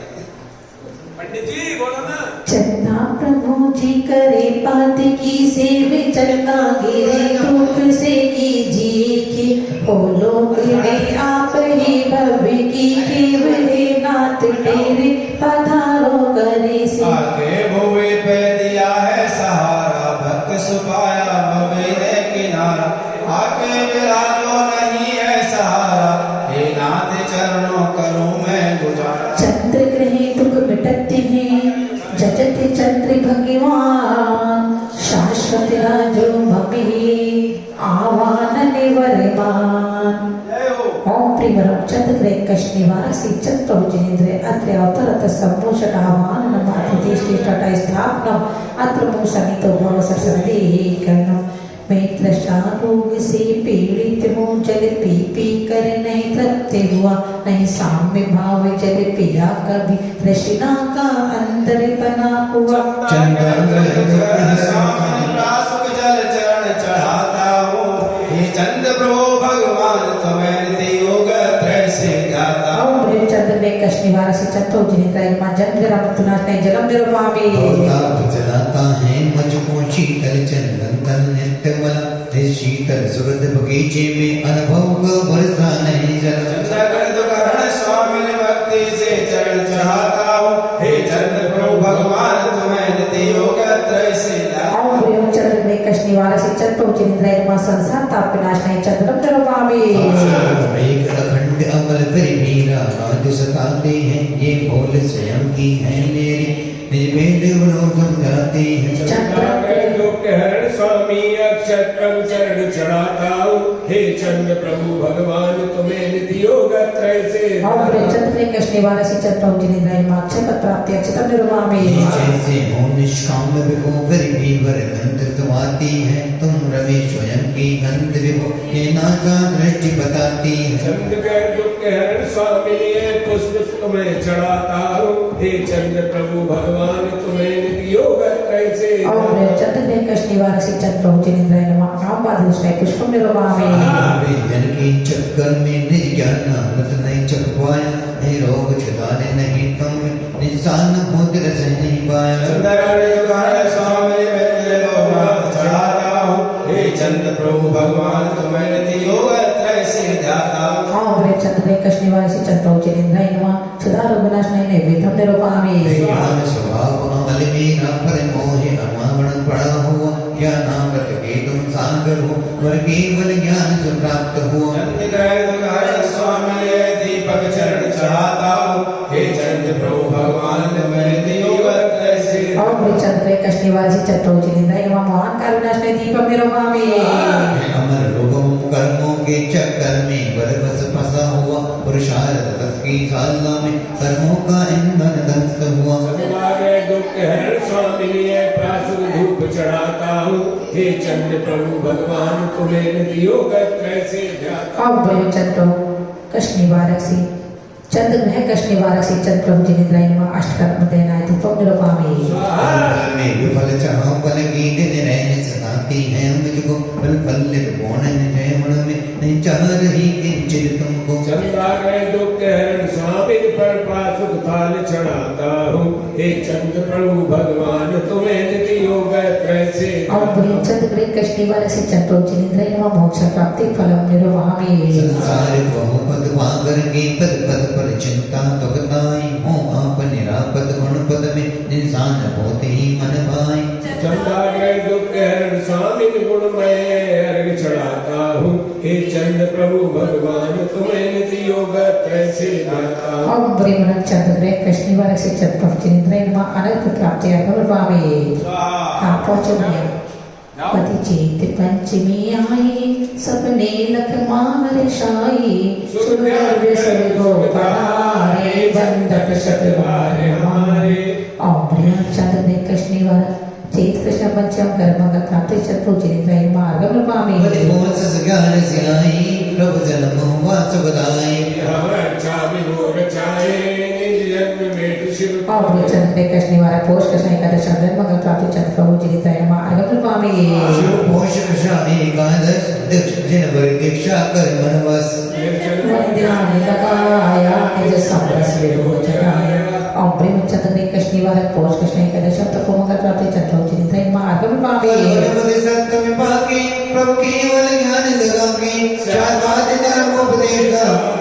S4: पंडित जी बोलो ना
S2: चन्ना प्रभु जी करे पाद की सेव चलना गिरे धूप से कीजिए कि बोलो गिरे आप ही भव्य की केवरे नाथ तेरे पधारो करे से
S5: आगे भुवे पे दिया है सहारा भक्त सुपाया भवे ने किनारा आके विराजो नहीं है सहारा हे नाथ चरणों करूं मैं गुजारा
S2: चंद्र ग्रहे दुख मिटते हैं जजत चंद्र भगवान शाश्वत राजो भवि आवान निवर्मान
S5: जय हो
S2: ओम प्रियवरम चंद्र ग्रह कश निवारक श्री चंद्र जिनेन्द्र अत्र अवतरत सम्मोषक आह्वान नमाति देशे टाटा स्थापनम अत्र मूसनितो भव सरस्वती कर्णम मित्र शारोग से पीड़ित हो जल पी पी कर नहीं तृप्त हुआ नहीं साम्य भाव जल पिया कभी तृष्णा का अंदर बना हुआ
S5: जल चरण चढ़ाता हूँ हे चंद्र प्रभु भगवान तुम्हें योग त्रय से जाता हूँ
S2: ओम प्रिय चंद्र ने कश निवारक से चंद्र जिनेन्द्र मां जन्म जरा मृत्युनाश नहीं जन्म निरुपामी
S1: चलाता है मुझको शीतल चंदन तन नित्य मला इस शीतल सुगंध बगीचे में अनुभव का बरसा नहीं जला
S5: चंद्रकरण स्वामी ने भक्ति से चरण चढ़ाता हूँ हे चंद्र प्रभु भगवान तुम्हें नित्य योग त्रय से जाता
S2: ओम प्रिय चंद्र ने कश निवारक से चंद्र जिनेन्द्र मां संसार ताप विनाश नहीं जन्म निरुपामी
S1: एक अखंड अमल फिर मीरा आज सताते हैं ये भोल स्वयं की है मेरी निज भेद गुणों समझाते हैं
S4: हरण स्वामी अक्षर प्रभु चरण चढ़ाता हूँ हे चंद्र प्रभु भगवान तुम्हें नित्य योग त्रय से
S2: ओम प्रिय चंद्र ने कश निवारक से चंद्र जिनेन्द्र मां अक्षय पद प्राप्ति अक्षतम निरुपामी
S1: जैसे हो निष्काम विभो फिर भी वरदंत तुम आती है तुम रवि स्वयं की गंध विभो ये नाका दृष्टि बताती है
S4: चंद्र हरण स्वामी पुष्प तुम्हें चढ़ाता हूँ हे चंद्र प्रभु भगवान तुम्हें नित्य योग त्रय से
S2: ओम प्रिय चंद्र ने कश निवारक से चंद्र जिनेन्द्र मां काम बादल पुष्पम निरुपामी
S1: जन की चक्कर में निज ज्ञान अमृत नहीं चख पाया हे रोग छुड़ाने नहीं तुम निशान बुद्ध रस नहीं पाया
S5: चंद्रकरण स्वामी ने मेरे लोग चढ़ाता हूँ हे चंद्र प्रभु भगवान तुम्हें नित्य योग त्रय से जाता हूँ
S2: ओम प्रिय चंद्र ने कश निवारक से चंद्र जिनेन्द्र मां सदा रोग विनाश नहीं वेदम निरुपामी
S1: ज्ञान स्वभाव अमल मेरा पर मोह अमावण पड़ा हुआ या नामृत के तुम सागर हो वर केवल ज्ञान से प्राप्त हुआ
S5: चंद्रकरण स्वामी ने दीपक चरण चढ़ाता हूँ हे चंद्र प्रभु भगवान तुम्हें नित्य योग त्रय से
S2: ओम प्रिय चंद्र ने कश निवारक से चंद्र जिनेन्द्र मां महान काल विनाश नहीं दीपम निरुपामी
S1: अमर लोगों कर्मों के चक्कर में बरबस फंसा हुआ पुरुषार्थ बस की साधना में कर्मों का ईंधन दस्त हुआ
S4: हरण स्वामी प्रासुर धूप चढ़ाता हूँ हे चंद्र प्रभु भगवान तुम्हें नित्य योग त्रय से जाता
S2: ओम प्रिय चंद्र कश निवारक से चंद्र ग्रह कश निवारक से चंद्र प्रभु जिनेन्द्र मां अष्टकर्म देनाय धूपम निरुपामी
S1: में विफल चाहो फल की दिन रहने सताती है मुझको फल फलित कौन जय मन में नहीं चाह रही किंचित तुमको
S4: चंदा गए दुख हरण स्वामी पर प्रासुर था लाल चढ़ाता हूँ। हे चंद प्रभु भगवान तुम्हें नित्य योग कैसे
S2: और चंद ग्रे कृष्ण वाले से चंद्रो जिनेन्द्र नमः मोक्ष प्राप्ति फलम निर्वहामि।
S1: संसार बहु पद पाकर के पद पद पर चिंता तकताई हो आप निरापद गुण पद में इंसान होते ही मन भाई।
S4: चंदाग्रह दुख हरण स्वामी गुणमय अर्घ चढ़ाता हूँ। हे चंद प्रभु भगवान तुम्हें नित्य योग कैसे दाता हूँ।
S2: और ब्रह्मण चंद ग्रे कृष्ण वाले से चंद्रो जिनेन्द्र नमः अनंत प्राप्ति निर्वहामि। हाँ पहुँचो भैया। पति चेत पंचमी आई सपने लख मान रिशाई सुंदर सब गोपारे बंधक शतवार हमारे। और ब्रह्मण चंद ग्रे कृष्ण वाला चेत कृष्ण पंचम कर्मंगल प्राप्ति चतुर जिनेन्द्र मार्ग निर्वामी।
S1: ज्ञान सियाई प्रभु जन्म वास बदाई।
S2: और चंद ग्रे कृष्ण वाला पोष कृष्ण एकादश मंगल प्राप्ति चतुर प्रभु जिनेन्द्र मार्ग निर्वामी।
S1: पोष कृष्ण एकादश जिन पर दीक्षा कर मनवस।
S2: ध्यान लगाया निज समरस विरोचनाय। और ब्रह्म चंद ग्रे कृष्ण वाला पोष कृष्ण एकादश तपो मंगल प्राप्ति चतुर जिनेन्द्र मार्ग निर्वामी।
S1: संत में पाके प्रभु केवल ज्ञान लगा के शाश्वत धर्म उपदेश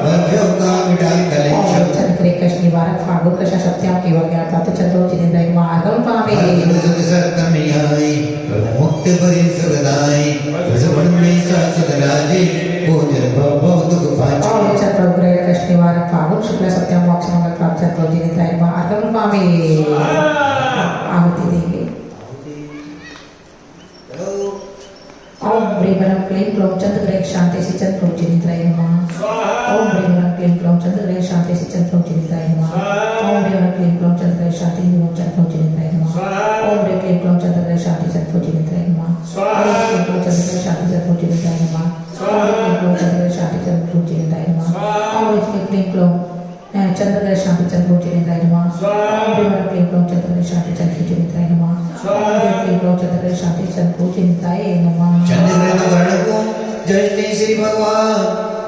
S1: भक्तों का मिटाई कलेश।
S2: चंद ग्रे कृष्ण वाला फागुन कृष्ण सत्याम केवल ज्ञान प्राप्ति चतुर जिनेन्द्र मार्ग निर्वामी।
S1: संत में आई प्रभु मुक्त बरे सगदाई भजन में शाश्वत राजे भोजन भव दुख पाचे।
S2: और चतुर ग्रे कृष्ण वाला फागुन शुक्ल सत्याम मोक्ष मंगल प्राप्ति चतुर जिनेन्द्र मार्ग निर्वामी। आहुति देंगे। ओम ब्रह्मणं क्लीं क्लौं चंद्रग्रह शांति से चंद्र जिनेन्द्राय नमः। ओम ब्रह्मणं क्लीं क्लौं चंद्रग्रह शांति से चंद्र जिनेन्द्राय नमः। ओम ब्रह्मणं क्लीं क्लौं चंद्रग्रह शांति से चंद्र जिनेन्द्राय नमः। ओम ब्रह्मणं क्लीं क्लौं चंद्रग्रह शांति से चंद्र जिनेन्द्राय नमः। ओम क्लीं क्लौं चंद्रग्रह शांति से चंद्र जिनेन्द्राय नमः। ओम क्लीं क्लौं चंद्रग्रह शांति से चंद्र जिनेन्द्राय नमः। ओम क्लीं क्लौं चंद्रग्रह शांति चंद्र जिनेन्द्राय नमः। ओम ब्रह्मणं क्लीं क्लौं चंद्रग्रह शांति चंद्र जिनेन्द्राय नमः। ओम क्लीं क्लौं चंद्रग्रह शांति चंद्र जिनेन्द्राय नमः।
S1: चंद्रग्रह वर्ण को जयते श्री भगवान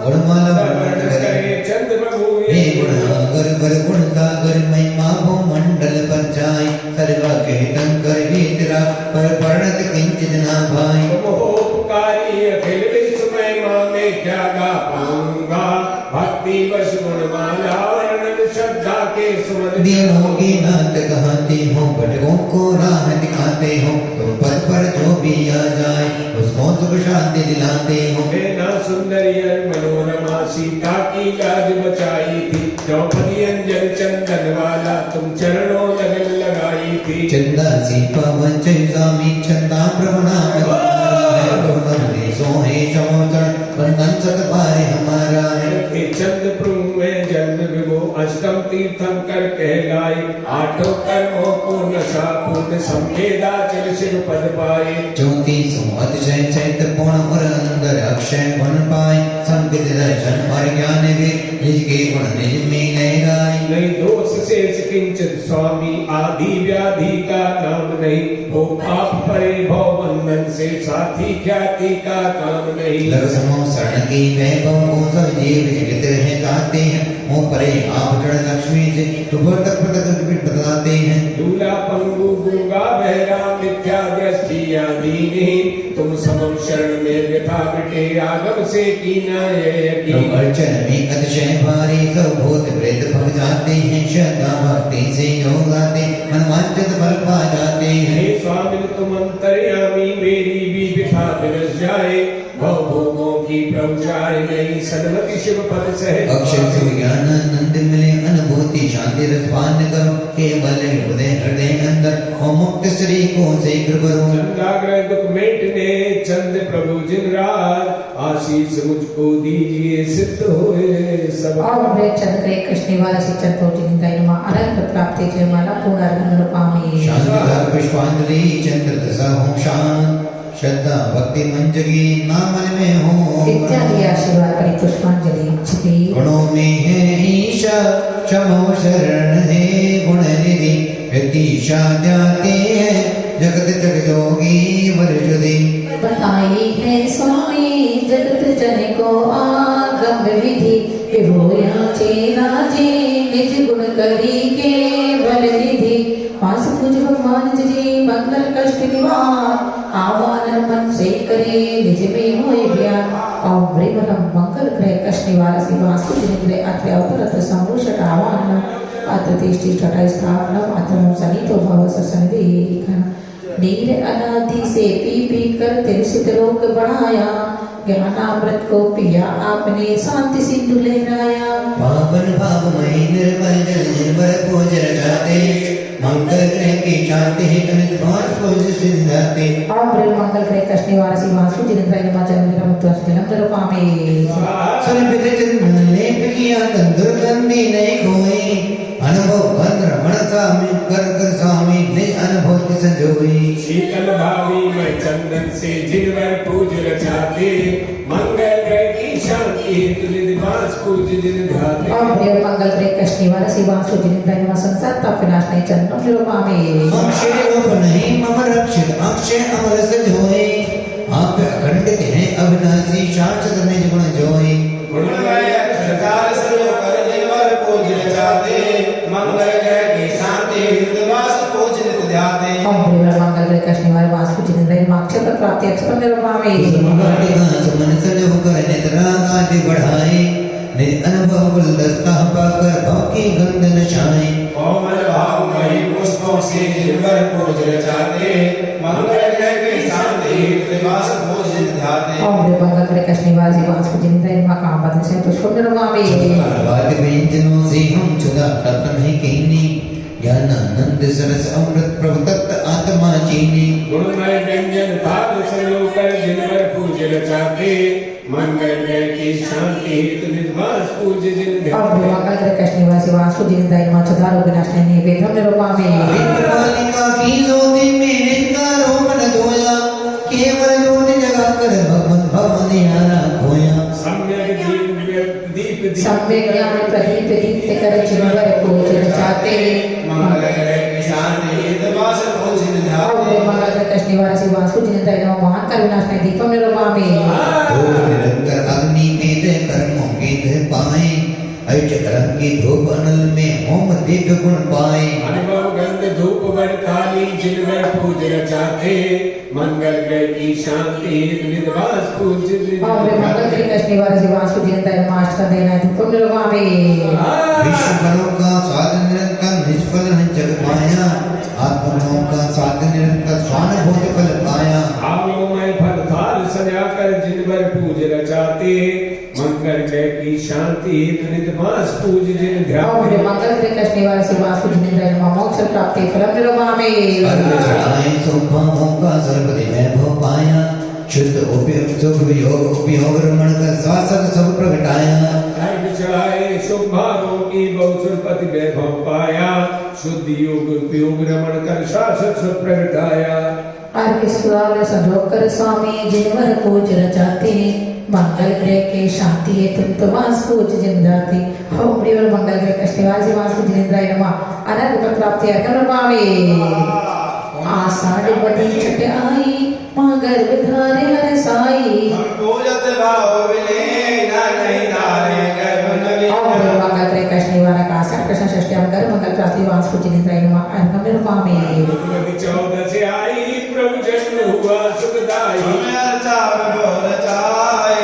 S1: गुणमाला वर्णन करे।
S4: चंद्र प्रभु
S1: हे गुणागर बर गुण सागर महिमा भो मंडल पर जाय सर्वा के टंकर वीतरा पर वर्णत किंचित ना भाई।
S4: उपकारी अखिल विश्व महिमा में क्या गा पाऊंगा। भक्ति वश गुणमाला वर्णन श्रद्धा के सुमन।
S1: दीनों की नाथ कहते हो भटकों को राह दिखाते हो तुम पद पर जो भी आ जाए उसको सुख शांति दिलाते हो।
S4: ना सुंदरी मनोरमा सीता की लाज बचाई थी। द्रौपदी अंजन चंदन वाला तुम चरणों लगन लगाई थी।
S1: चंदा सी पवन स्वामी चंदा प्रभु सोहे चमोचन बंधन सत पारे हमारा है।
S4: चंद प्रभु में जन्म विभो अष्टम तीर्थम कर कहलाई। आठों कर्मों को नशा पूर्ण संवेदा चल शिव पद पाए।
S1: 34 अतिशय चैत पूर्ण और अंदर अक्षय गुण पाए। संविद दर्शन और ज्ञान विद निज के गुण निज में लहराए।
S4: नहीं दोष शेष किंचित स्वामी आदि व्याधि का नाम नहीं। वो पाप परे भव बंधन से साथी ख्याति का काम नहीं।
S1: लग समो शरण की वैभव को सब जीव जगत रह जाते हैं। वो परे आप जड़ लक्ष्मी से सुबह तक बताते हैं।
S4: दूल्हा पंगु गूंगा बहरा मिथ्या दृष्टि आदि नहीं। तुम समम शरण में व्यथा मिटे आगम से कीना यकीन।
S1: अर्चन में अतिशय भारी सब भूत प्रेत भग जाते हैं। श्रद्धा भक्ति से योग गाते मन वांछित फल पा जाते हैं।
S4: हे स्वामी तुम अंतर्यामी मेरी भी व्यथा विनश जाए। भव भोगों की प्रभुचाय नहीं सन्मति शिव पद सहे।
S1: अक्षर से ज्ञान आनंद मिले अनुभूति शांति रस पान करो। केवल हृदय हृदय अंदर और मुक्त श्री को शीघ्र करो।
S4: चंदाग्रह दुख मेटने चंद प्रभु जिन राज। आशीष मुझको दीजिए सिद्ध होए सब।
S2: और वे चंद ग्रे कृष्ण वाला से चंद्र जिनेन्द्राय नमः अनंत प्राप्ति जयमाला पूर्ण अर्घ पामी।
S1: शांति पुष्पांजलि चंद्र दशा हो शांत श्रद्धा भक्ति मन जगी नाम मन में हो।
S2: इत्यादि आशीर्वाद करी पुष्पांजलि छिपी।
S1: गुणों में है ईशा क्षमो शरण है गुण निधि। व्यक्तिशा जाते हैं जगत जग जोगी वर्षुदी।
S2: बताई है स्वामी जगत जन को आग समागम विधि विभूया चेराजे निज गुण करी के बल निधि पास पूज भगवान जी मंगल कष्ट निवार आवाहन मन से करे निज में होय ज्ञान ओम ब्रह्म मंगल ग्रह कष्ट निवार शिवास्तु जिनेन्द्र अत्र अवतरत समूषट आवाहन अत्र तिष्ठि छटा स्थापनम अत्र सनितो भव ससनिधि नीर अनादि से पी कर तिरसित लोक बढ़ाया ज्ञानामृत को पिया आपने शांति सिंधु लहराया
S1: पावन भावमय निर्मल जल जिनवर पूज रचाते मंगल ग्रह की शांति हित नित भांज पूज सिद्धाते
S2: ओम ब्रह्म मंगल ग्रह कष्ट निवार शिवास्तु जिनेन्द्र नमः जन्म जन्म दरुपामे
S1: सर्वित चंदन लेप किया दुर्गंधि नहीं कोई अनुभव बंद रमण स्वामी कर कर स्वामी ने अनुभव संजोई
S4: शीतल भावी में चंदन से जिनवर पूज रचाते मंगल ग्रह की शांति हेतु निवास पूज जिन ध्याते
S2: ओम ब्रह्म मंगल ग्रह कष्ट निवार शिवास्तु जिनेन्द्र नमः संसार ताप विनाश नहीं जन्म दरुपामे
S1: अक्षय रूप नहीं मम रक्षित अक्षय अमर सजोई आप अखंडित हैं अविनाशी शाश्वत निज गुण जोई
S5: गुणमय अक्षरधार संयोग कर जिनवर पूज रचाते मंगल ग्रह की शांति हृदयवास पूज नित ध्याते
S2: ओम ब्रह्म मंगल ग्रह कष्ट निवार वास्तु जिनेन्द्र नमः अक्षर प्राप्ति अक्षर दरुपामे
S1: सुमन सजो कर निद्रा आदि बढ़ाए निज अनुभव गुलदस्ता पाकर भौकी गंध नशाए
S5: कोमल भावमयी पुष्पों से जिनवर पूज रचाते मंगल ग्रह की शांति हृदयवास पूज नित ध्याते
S2: ओम ब्रह्म मंगल ग्रह कष्ट निवार शिवास्तु जिनेन्द्र नमः कामपद से पुष्प दरुपामे
S1: वाद व्यंजनों से हम छुदा तप नहीं कहनी ज्ञान आनंद सरस अमृत प्रभु तत्व आत्मा चीनी
S4: गुणमय व्यंजन भाव संयोग कर जिनवर पूज रचाते मंगल ग्रह की शांति हेतु निवास पूज जिन
S2: ओम
S4: ध्याते
S2: ब्रह्म मंगल ग्रह कष्ट निवार शिवास्तु जिनेन्द्र नमः चदारो विनाश नहीं वेदम दरुपामे
S1: विद्वानिका की ज्योति में निष्कारो मन धोया केवल ज्योति जगा कर भगवन भवन यारा खोया
S4: सम्यक दीप
S2: सम्यक ज्ञान प्रदीप दीप्त कर जिनवर पूज रचाते
S5: मंगल ग्रह की शांति हृदयवास पूज नित
S2: ओम
S5: ध्याते
S2: ब्रह्म मंगल ग्रह कष्ट निवार शिवास्तु जिनेन्द्र नमः महान कर विनाश नहीं दीपम दरुपामे
S1: धूप निरंतर अग्नि में दे कर्मों के दे पाए ऐच कर्म की धूप अनल में होम दिव्य गुण पाए
S4: अनुभव गंध धूप वर काली जिनवर पूज रचाते मंगल ग्रह की शांति हेतु निवास पूज जिन
S2: ओम ब्रह्म मंगल ग्रह कष्ट निवार शिवास्तु जिनेन्द्र नमः अष्ट देना दीपम दरुपामे
S1: विश्व करों का साधन निरंतर निष्फल न जग पाया आत्मनों का साधन निरंतर स्वानुभूति फल पाया
S4: आवो में फल थाल सजा कर जिनवर पूज रचाते मंगल ग्रह की शांति हेतु निवास पूज जिन
S2: ओम
S4: ध्याते
S2: ब्रह्म मंगल ग्रह कष्ट निवार शिवास्तु जिनेन्द्र नमः मोक्ष प्राप्ति फलम दरुपामे
S1: अर्घ चढ़ाए सौभावों का सर्वदि वैभव पाया शुद्ध उपयोग सुख वियोग उपयोग रमण का शासक सब प्रगटाया
S4: अर्घ चढ़ाए शुभ भावों की बहुसुरपति वैभव पाया शुद्ध योग उपयोग रमण कर शासक सब प्रगटाया
S2: अर्घ सुराल संजोग कर स्वामी जिनवर पूज रचाते मंगल ग्रह के शांति हेतु निवास पूज जिन जाति ओम ब्रह्म मंगल ग्रह कष्ट निवार शिवास्तु जिनेन्द्र नमः अनंत प्राप्ति अर्घ दरुपामे आषाढ़ बड़ी छठ आई माँ गर्भ धारे हर साई
S5: हम पूजत भाव विले नहीं धारे गर्भ नवी
S2: ओम ब्रह्म मंगल ग्रह कष्ट निवार आषाढ़ कृष्ण षष्ठी मंगल मंगल प्राप्ति वास्तु जिनेन्द्र नमः अर्घ दरुपामे
S4: भगवती 14 से आई प्रभु जन्म हुआ सुखदाई
S5: हमें चाव बोल चाहे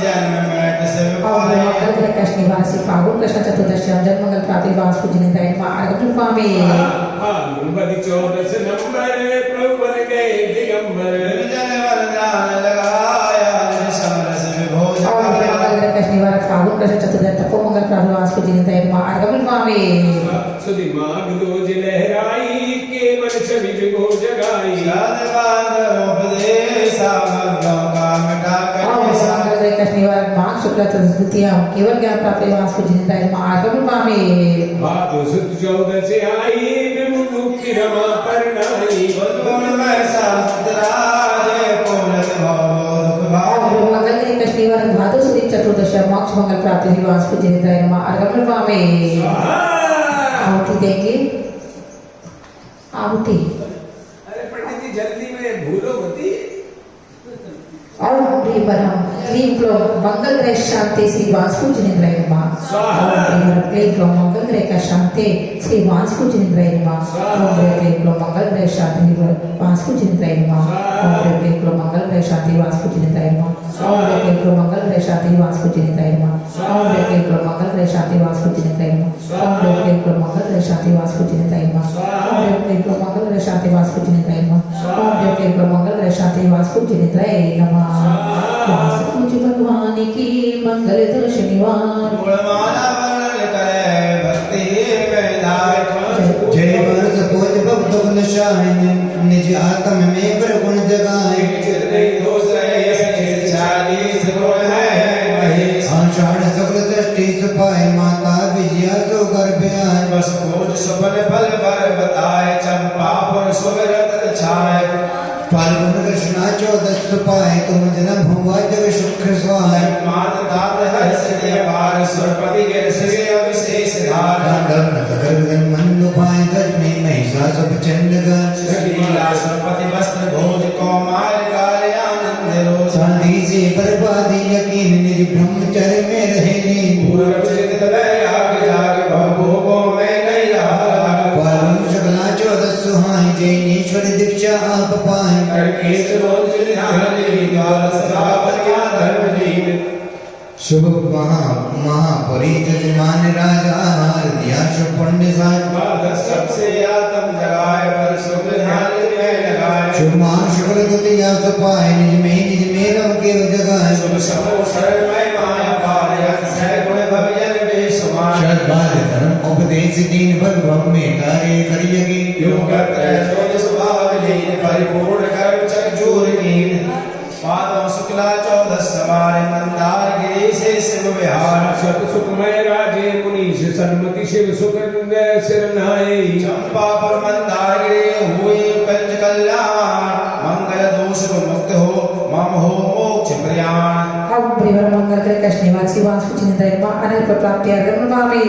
S5: जन्म मृत सब
S2: ओम ब्रह्म
S5: पाए
S2: मंगल ग्रह कष्ट निवार श्री फागुन कृष्ण चतुर्दशी जन्म मंगल प्राप्ति वास्तु जिनेन्द्र नमः अर्घ दरुपामे
S4: भगवती 14 से नंबर प्रभु बन गए दिगंबर
S5: जन वरदान लगाया समरस विभोज
S2: ओम ब्रह्म मंगल ग्रह कष्ट निवार फागुन कृष्ण चतुर्दशी तपो मंगल प्राप्ति वास्तु जिनेन्द्र नमः अर्घ दरुपामे
S4: सुधि माग दोज लहराई के मन छवि जगो जगाई
S5: उपदेशा भक्तों का मिटा
S2: ओम
S5: कर
S2: ब्रह्म मंगल ग्रह कष्ट निवार माघ शुक्ल चतुर्थी केवल ज्ञान प्राप्ति वास्तु जिनेन्द्र नमः अर्घ दरुपामे
S4: भादो सुद 14 से आई विमुक्ति रमा परनाई
S5: उद्गुण में शास्त्राज पूर्णत भव दुख भाव
S2: ओम ब्रह्म मंगल ग्रह कष्ट निवार भादो सुदी चतुर्दशी मोक्ष मंगल प्राप्ति वास्तु जिनेन्द्र नमः अर्घ दरुपामे आहुति देंगे आहुति
S4: अरे पंडित जी जल्दी में भूलो मती
S2: ओम ब्रह्म क्लीं क्लों मंगल ग्रह शांति श्री वासु जिनेन्द्राय नमः। ओम क्लीं क्लों मंगल ग्रह का शांति श्री वासु जिनेन्द्राय नमः। ओम क्लीं क्लों मंगल ग्रह शांति वासु जिनेन्द्राय नमः। ओम क्लीं क्लों मंगल ग्रह शांति वासु जिनेन्द्राय नमः। ओम क्लीं क्लों मंगल ग्रह शांति वासु जिनेन्द्राय नमः। ओम क्लीं क्लों मंगल ग्रह शांति वासु जिनेन्द्राय नमः। ओम क्लीं क्लों मंगल ग्रह शांति वासु जिनेन्द्राय नमः। ओम क्लीं क्लों मंगल ग्रह शांति वासु जिनेन्द्राय नमः। ओम क्लीं क्लों मंगल ग्रह शांति वासु जिनेन्द्राय नमः। वासुदेव भगवान की मंगल दो शनिवार।
S5: गुणमाला वर्णन करे भक्ति विधायक।
S1: जय वर्ष पूज भक्त गुण शाहिन निज आत्म में प्रगुण जगाए।
S5: नहीं दोष रहे चालीस गुण है महेश।
S1: आषाढ़ शुक्ल दृष्टि सुपाए माता विजया सो गर्भ आए।
S5: बस खोज सुबल फल पर बताए चंपा पर सुमिरत छाए।
S1: फाल्गुन कृष्णा चौदस सुपाए तुम जन्म हुआ जग शुक्र सुहाए।
S5: मात तात हर्ष अपार सुरपति के श्री अविशेष धार।
S1: मन लुभाए गज में महिषासुर चंड गाज।
S5: लीला सुरपति वस्त्र भोज कौमार काले आनंद रोज।
S1: शांति से बर्बादी यकीन निज ब्रह्मचर्य में रहे लीन।
S5: पूर्व चित आग जाग भवभोगों में नहीं रहा।
S1: फाल्गुन शुक्ला चौदस सुहाए जैनेश्वर दीक्षा आप पाए।
S5: करकेश रोज ध्यान द्वादश रावण क्या धर्म लीन।
S1: शुभ महापुरी जजमान राजा दिया शुभ पुण्य साज।
S5: सबसे आत्म जगाए पर शुभ ध्यान में लगाए।
S1: शुभ शुक्ल द्वितीया सुपाए निज में रम के जगाए।
S5: शुभ समो शरणमय माया पार अक्षय गुण भविजन बेसुमार।
S1: श्रद्धाल धर्म उपदेश दीन भगवम में कार्य करियगे।
S5: योग त्रय चोद स्वभाव लीन परिपूर्ण कर्म चकचूर कीन। पादों शुक्ला चौदस सवार मंदार गिरी से शिव विहार।
S4: सत सुखमय राजे मुनीश सन्मति शिव सुख सिर नहाए।
S5: चंपा पर मंदार गिरे हुए पंच कल्याण। मंगल दोष मुक्त हो मम हो मोक्ष प्रयाण।
S2: अब प्रियवर मंगल ग्रह का शनिवार से वासु जिनेन्द्राय नमः। अनंत प्राप्ति अर्घ्य नमामि।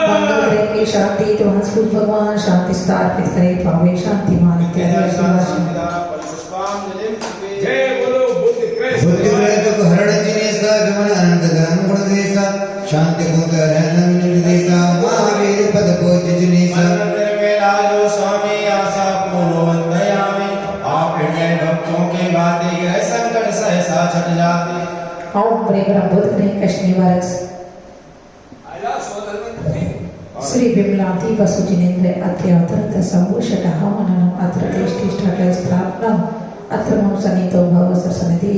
S2: मंगल ग्रह की शांति तो वासु भगवान शांति सदा अर्पित करे पावे शांति मान
S4: जय बोलो बुद्ध कृष्ण।
S1: बुद्धि ग्रह दुख हरण जिनेसा गमन अनंत ग्रहण गुण देसा। शांति गुण रहन निर्देशा महावीर पद पोच जिनेसा।
S5: लालो स्वामी आशा पूर्व वंदयामि। आप हृदय भक्तों के बातें ग्रह संकट सहसा छट जाते।
S2: ओम प्रियवर बुध ग्रह का शनिवार श्री विमलाति वसु जिनेन्द्र अत्य अवतरत संभूषक हवनम अत्र तिष्ठिष्ठक स्थापनम अत्र मम सनितो भव सरसनिधि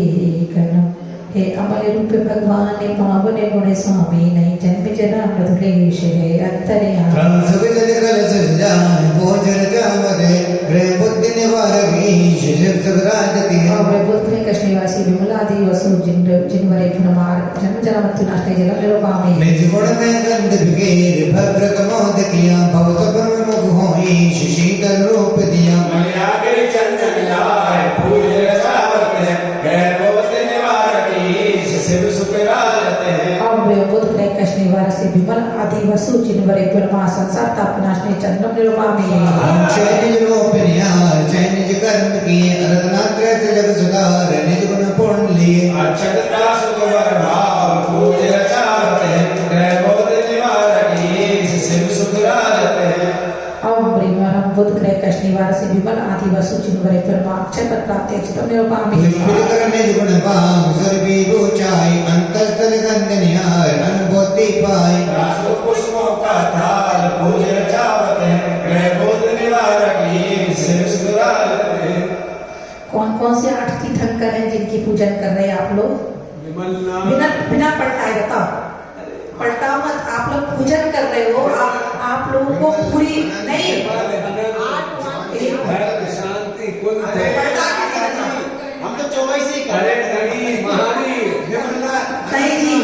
S2: कर्णम। हे अमल रूप भगवान पावन गुण स्वामी नहीं जन्म जन्म मधुलेश है अंतर्यामी।
S1: रंग सब जल कलश सजाए भोजन जामदे ग्रह बुद्धि निवारकी शिशिर सब राजति।
S2: ओम बुध ग्रह का शनिवासी विमलादि वसु जिनवरे पुनमार जन्म जन्म नाशने जन्म निरोपामी।
S1: निज गुण में गंध बिखेर भद्र कमोद किया भव तपन में मुख होई शीतल रूप दिया।
S5: मलयागिर चंदन लाए फूल रचावत है ग्रह बहुत निवारकी शिव सुख राजत है।
S2: ओम बुध ग्रह का शनिवार से विमल आदि वसु जिनवरे पुनमा संसार ताप नाशने चंद्रम निरोपामी।
S1: निज रूप निहार जय निज कर्म किए रत्नात्रय से जग सुधार निज गुण पूर्ण लिए।
S5: अक्षता सुख वर भाव फूल रचावत है ग्रह बहुत निवारकी शिव सुख राजत है।
S2: ओम ब्रह्मरम बुध ग्रह का शनिवार से विमल आदि वसु जिनवरे पुनमा अक्षय पद प्राप्ति अक्षतम निरोपामी।
S1: निज गुण भाव सर्वी ऊंचाई अंतस्थल गंध निहार अनुभूति पाई।
S5: रासो पुष्पों का थाल फूल रचावत है ग्रह बहुत निवारकी शिव सुख राजत है।
S2: कौन कौन से 8 तीर्थंकर हैं जिनकी पूजन कर रहे हैं आप लोग? बिना बिना पलटाए बताओ। पलटाओ मत। आप लोग पूजन कर रहे हो। आप लोगों को पूरी नहीं
S4: शांति कुल
S5: हम तो 24 ही कर रहे हैं।
S2: नहीं जी।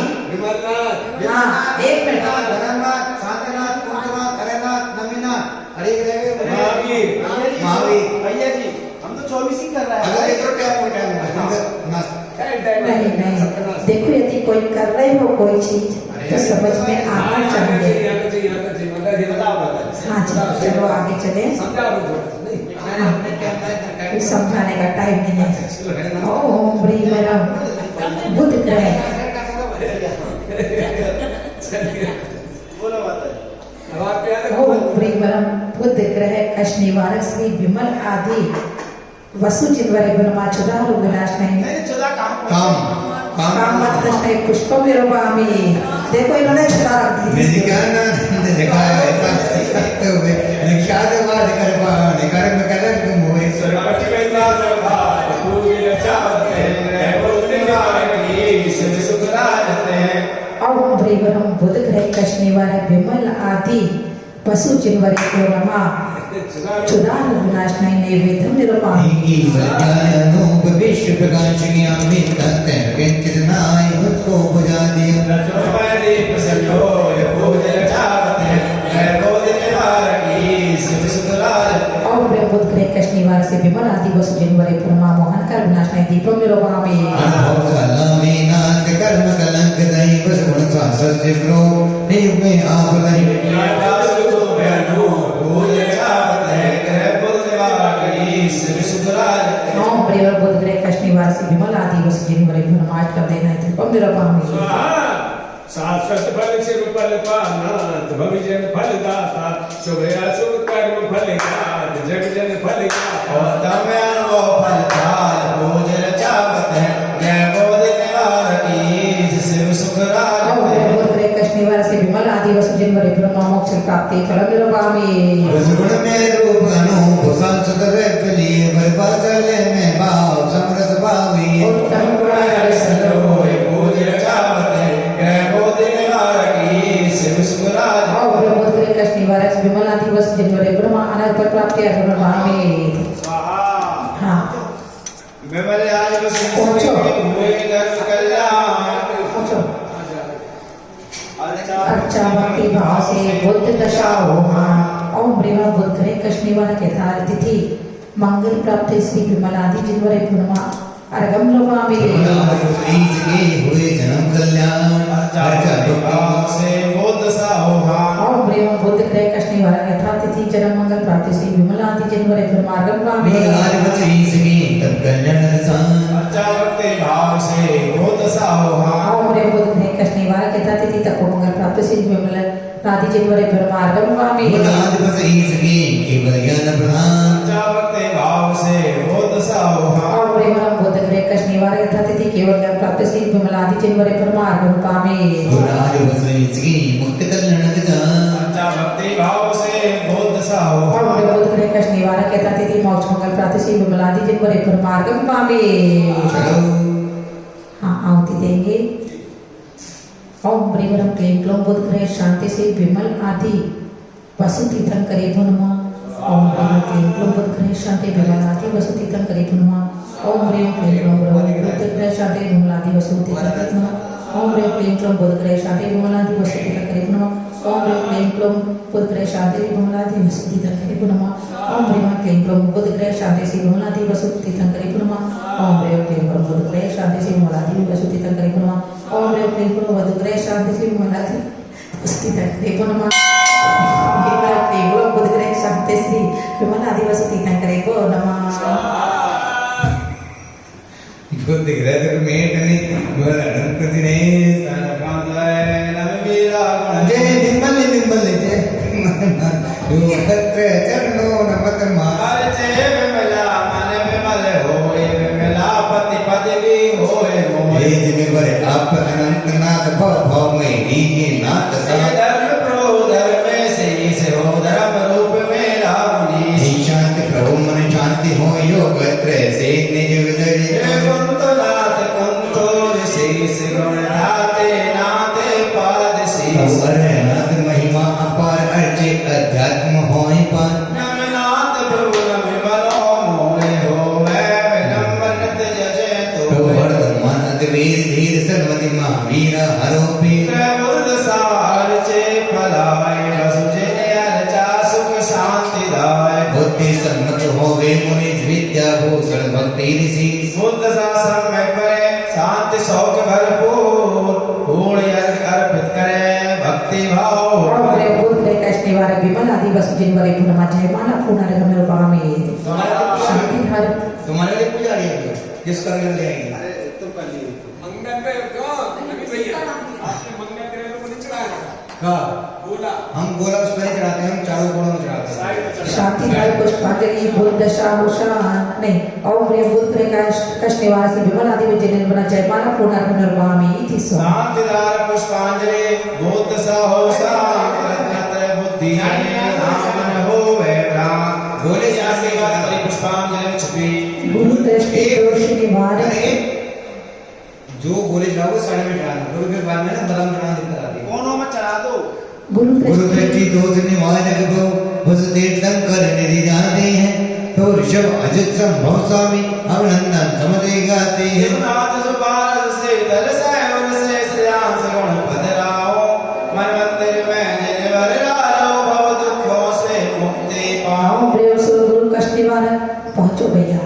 S2: हाँ एक मिनट।
S1: धर्मनाथ शांतिनाथ कुंजनाथ हरेनाथ नमीनाथ हरे
S4: महावीर
S5: भैया जी हम तो 24 ही कर रहे हैं।
S2: नहीं नहीं देखो यदि कोई कर रहे हो कोई चीज तो समझ में आना चाहिए। हाँ जी चलो आगे चले। समझाने का टाइम नहीं है। ओम ब्रीमरम बुध ग्रह
S5: बोलो माता जी।
S4: अब आप क्या
S2: ओम प्रेमरम बुध ग्रह कश निवारक श्री विमल आदि वसु चिन्वरे गुणमा चुदा विनाश नहीं
S5: नहीं चुदा काम
S2: काम मत कृष्ण पुष्प विरोपामी। देखो इन्होंने छुड़ा रख दी।
S1: निधिज्ञानानंद जगाए ऐसा करते हुए निषादवाद कर्माणि कर्म कलंक मोहे
S4: सरपति बेटा सरदार पूरी रचाते हैं बोलने वाले शिव सुख राजते हैं।
S2: ओम प्रेमरम बुध ग्रह कश निवारक विमल आदि वसु चिन्वरे गुणमा चुदा विनाश नहीं नैवेद्यम निरूपामी।
S1: की ज्ञानोप विश्व प्रकाश ज्ञानी तत्व किंचित नाय उसको बुझा दिया
S5: रजोमय दीप संजोय पूजन चावते हैं मैं बोध निवारकी शिव सुख राजते हैं।
S2: ओम प्रेम बुध ग्रह कश निवार से विमल आदि वसु चिन्वरे गुणमा मोहन कर विनाश नहीं दीपम निरूपामी।
S1: अनुभव सलामी नाथ कर्म कलंक दैव गुण शास्त्र प्रो नियुग में आप नहीं
S2: ओम प्रेम बुध ग्रह कश निवार से विमल आदि वसु चिन्वरे गुणमा कर देना दीपम निरूपामी।
S4: शाश्वत फल शिव फल पाना भविष्य फल दाता शुभ अशुभ कर्म फल ज्ञात जग जन फल ज्ञाता।
S2: ओम प्रेम बुध ग्रह कश निवार से विमल आदि वसु चिन्वरे गुणमा मोक्ष प्राप्ति फल निरूपामी।
S1: गुण में रूप अनूप संसद लिए बरबाचले में भाव समरस भावी
S2: उत्तम गुण सरोय ओम प्रेम बुध ग्रह कश निवार से विमल आदि वसु चिन्वरे गुणमा अनंत फल प्राप्ति निरूपामी। हाँ अच्छा भक्ति भाव से बुद्ध दशा होगा। ओम प्रेम बुध ग्रह कश निवार के तिथि मंगल प्राप्ति श्री विमल आदि जिनवरे गुणमा अर्गम लोपामी।
S1: हुए जन्म कल्याण
S2: ओम प्रेम बुध ग्रह कश निवार के तिथि जन्म मंगल प्राप्ति श्री विमल आदि जिनवरे गुणमा अर्गम लोपामी। ओम प्रेम बुध ग्रह कश निवार के तिथि तक मंगल प्राप्ति श्री विमल आदि जिनवरे गुणमा अर्गम लोपामी।
S1: केवल ज्ञान प्रधान
S2: ओम प्रेम बुध ग्रह कश निवार के तिथि केवल ज्ञान प्राप्ति श्री विमल आदि जिनवरे गुणमा अर्गम लोपामी।
S1: मुक्त कल्याण
S2: ओम प्रेम बुध ग्रह कश निवार के तिथि मोक्ष मंगल प्राप्ति श्री विमल आदि जिनवरे गुणमा अर्गम लोपामी। हाँ आहुति देंगे। ओम प्रेमरम क्लीं क्लों बुध ग्रह शांति से विमल आदि वसु तीर्थं करे पुनमा। ओम प्रेम क्लीं क्लों बुध ग्रह शांति विमल आदि वसु तीर्थं करे पुनमा। ओम प्रेम क्लीं क्लों बुध ग्रह शांति विमल आदि वसु तीर्थं करे पुनमा। ओम प्रेम क्लीं क्लों बुध ग्रह शांति विमल आदि वसु तीर्थं करे पुनमा। ओम प्रेम क्लीं क्लों बुध ग्रह शांति विमल आदि वसु तीर्थं करे पुनमा। ओम प्रेम क्लीं क्लों बुध ग्रह शांति से विमल आदि वसु तीर्थं करे पुनमा। ओम प्रेम क्लीं क्लों बुध ग्रह शांति से विमल आदि वसु तीर्थं करे पुनमा। ओम प्रेम क्लीं क्लों बुध ग्रह शांति से विमल आदि वसु तीर्थं करे पुनमा। बुध ग्रह शांति श्री विमल आदि वसु तीर्थं करे पुनमा।
S1: बुद्ध ग्रह तो मेट नहीं बोला अनंत दिनेश जय निर्मल निर्मल जय यो भद्र चरणो नमत मार हे जिनवर आप अनंत नाथ भव भव में दीजिए नाथ शांति प्रभु मन शांति हो योग से निज विदय नाथ महिमा अपार अर्चे अध्यात्म होय पार वर्धमान अद्वीर धीर सर्वति महावीर हरोपी बुद्धि सम्मत होवे मुनि विद्या भूषण भक्ति ऋषि
S5: बुद्ध शासन में करे शांति शौक भरपूर पूर्ण यज्ञ अर्पित करे भक्ति भाव
S2: ओम प्रेम बुध ग्रह कश निवार विमल आदि वसु जिनवरे गुणमा जयमाला पूर्ण रूपामी। शांति हर
S1: तुम्हारे लिए पूजा रही है किस करने ले आएंगे
S5: अरे तुम कर लिए
S1: का
S4: गोला
S1: हम गोला उस पर ही चढ़ाते हैं, हम चारों गोलों में चढ़ाते हैं।
S4: साइड में चढ़ा
S2: शांतिलाल पुष्पांजलि बुद्ध दशाभूषण नहीं और प्रिय बुद्ध का कष्ट निवारण से विमल आदि में जिन्हें बना जयमाला पुनर्नर्वामी इति सो
S5: शांतिदार पुष्पांजलि भूत सहौसा रत्नत्र बुद्धि नामन हो वैराग बोले जासे बात बड़ी पुष्पांजलि में छुपी
S2: गुरु दृष्टि दोष निवारण
S1: जो गोले चढ़ाओ वो साइड में चढ़ाना, फिर फिर बाद में ना बदाम चढ़ाना दिक्कत आती है।
S5: कोनों में चढ़ा दो।
S2: गुरु
S1: गुरु
S2: दृष्टि
S1: दृष्टि दोष निवारक दो उस तीर्थं कर निधि जाते हैं, तो ऋषभ अजित संभव स्वामी अभिनंदन समझे गाते हैं।
S5: नाथ सुपार से दरसाए और से श्रीराम से गुण पधराओ मन मंदिर में निर्भर रहो भव दुखों से मुक्ति पाओ।
S2: आओ प्रिय गुरु कष्ट निवारण पहुंचो भैया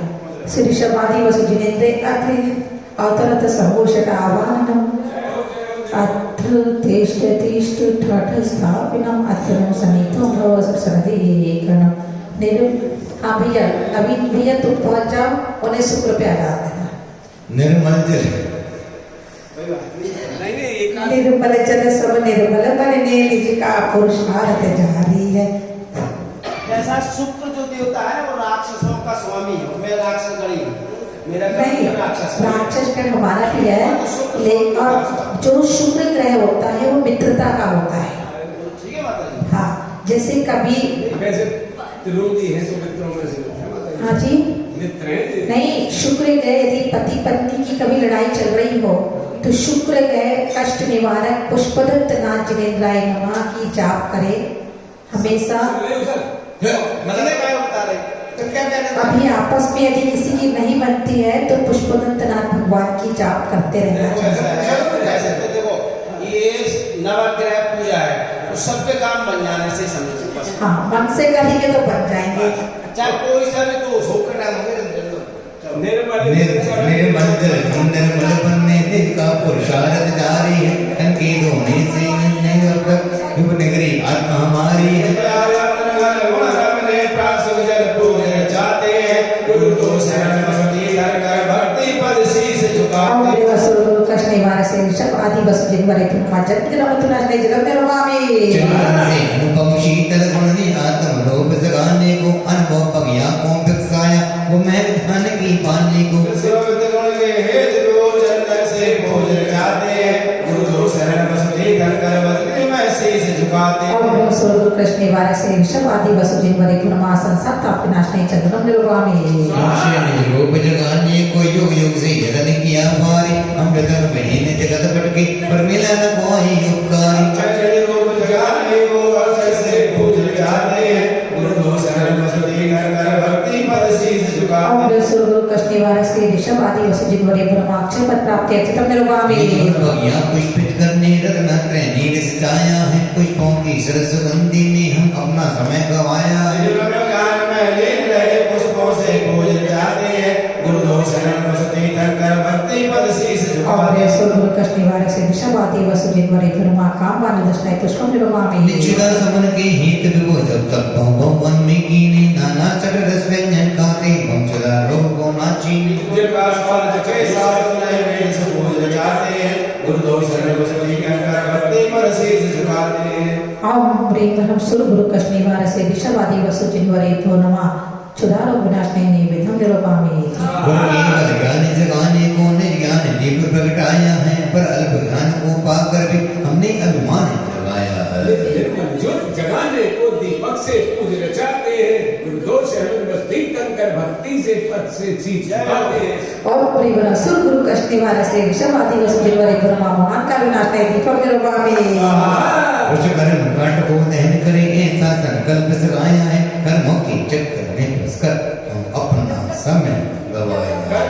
S2: श्री ऋषभ आदि वसु जिनेन्द्र अत्रि अवतरत संघोषक आवाहनम अत्र तिष्ठ तिष्ठ ठठ स्थापिनम अत्र समीतो भव सरसरदि एकणम निरु हाँ भैया नवीन भैया तुम पहुंच जाओ, उन्हें शुक्र पे आगा देना।
S1: निर्मल जल
S4: नहीं एक
S2: निर्मल जल सब निर्मल बन निज का पुरुषार्थ जारी है।
S5: जैसा शुक्र जो देवता है वो राक्षसों का स्वामी है, मैं राक्षस गणी हूँ, मेरा
S2: नहीं
S5: राक्षस है।
S2: राक्षस का हमारा भी है, लेकिन और जो शुक्र ग्रह होता है वो मित्रता का होता है।
S5: ठीक है माता जी।
S2: हाँ जैसे कभी
S4: वैसे त्रिलोकी है तो मित्रों में से है माता जी।
S2: हाँ जी
S4: मित्र हैं
S2: नहीं शुक्र ग्रह यदि पति पत्नी की कभी लड़ाई चल रही हो तो शुक्र ग्रह कष्ट निवारक पुष्पदत्त नाथ जिनेन्द्राय नमः की जाप करे हमेशा।
S5: मतलब क्या बता रहे तो क्या कहना
S2: अभी आपस में यदि किसी की नहीं बनती है तो पुष्पदत्त नाथ भगवान की जाप करते रहना चाहिए।
S5: ऐसे तो देखो ये नवग्रह पूजा है तो सबके काम बन जाने से समझो बस।
S2: हाँ मन से करेंगे तो बन जाएंगे।
S5: चाहे कोई सा भी तो शुक्र नाम होंगे
S1: निर्मल जल हम निर्मल बनने से का पुरुषार्थ जारी है, इनके धोने से नहीं अब तक युग नगरी आत्मा हमारी है।
S2: कष्ट निवारण से ऋषभ आदि वसु जिनवरे
S1: चंद्रन से अनुपम शीतल गुण ने आत्म लोभ जगाने को, अनुभव पगिया को भिक्षाया वो मैं ध्यान की पाने को।
S2: कृष्ण निवारण से ऋषभ आदि वसु जिनवरे संसार ताप विनाश नहीं चंद्रम निर्वामी
S1: लोभ जगाने को युग युग से यतन किया भारी, हम यतन महीन जगत भटके पर मिला न कोई उपकारी।
S2: कष्ट निवारण से ऋषभ आदि वसु जिनवरे ब्रह्माक्षर पद प्राप्ति अच्युतम निर्वामी
S1: पुष्पित करने रत्न नीर सजाया है, पुष्पों की सरसुगंधि में हम अपना समय गवाया है।
S2: कष्ट निवारण से ऋषभ आदि वसु जिनवरे ब्रह्मा काम वाले दशनाय पुष्पम निर्वामी
S1: निश्चिता समन के हित विभो जब तक बहु वन में कीने, नाना चट रस व्यंजन खाते वंशदा लोगों नाचीने।
S2: ओम ह्रीं परम सुर गुरु कष्ट निवारण से ऋषभ आदि वसु जिनवरे भो नमः क्षुधारो विनाश नहीं विधम निरूपामी।
S1: गुरु केवल ज्ञान जगाने को निर्ज्ञान दीप प्रगटाया है, पर अल्प ज्ञान को पाकर भी हमने अभिमान जगाया है।
S4: जो जगाने को दीपक से पूज रचाते हैं, निर्दोष कर भक्ति से पद से चीज जाते हैं।
S2: और परिवर सुर गुरु कष्ट निवारण से ऋषभ आदि वसु जिनवरे ब्रह्मा महान का विनाश नहीं दीपक निरूपामी।
S1: उस कर्म कांड को दहन करे ऐसा संकल्प सगाया है, कर्मों की चक्कर में फंसकर हम अपना समय गवाया है।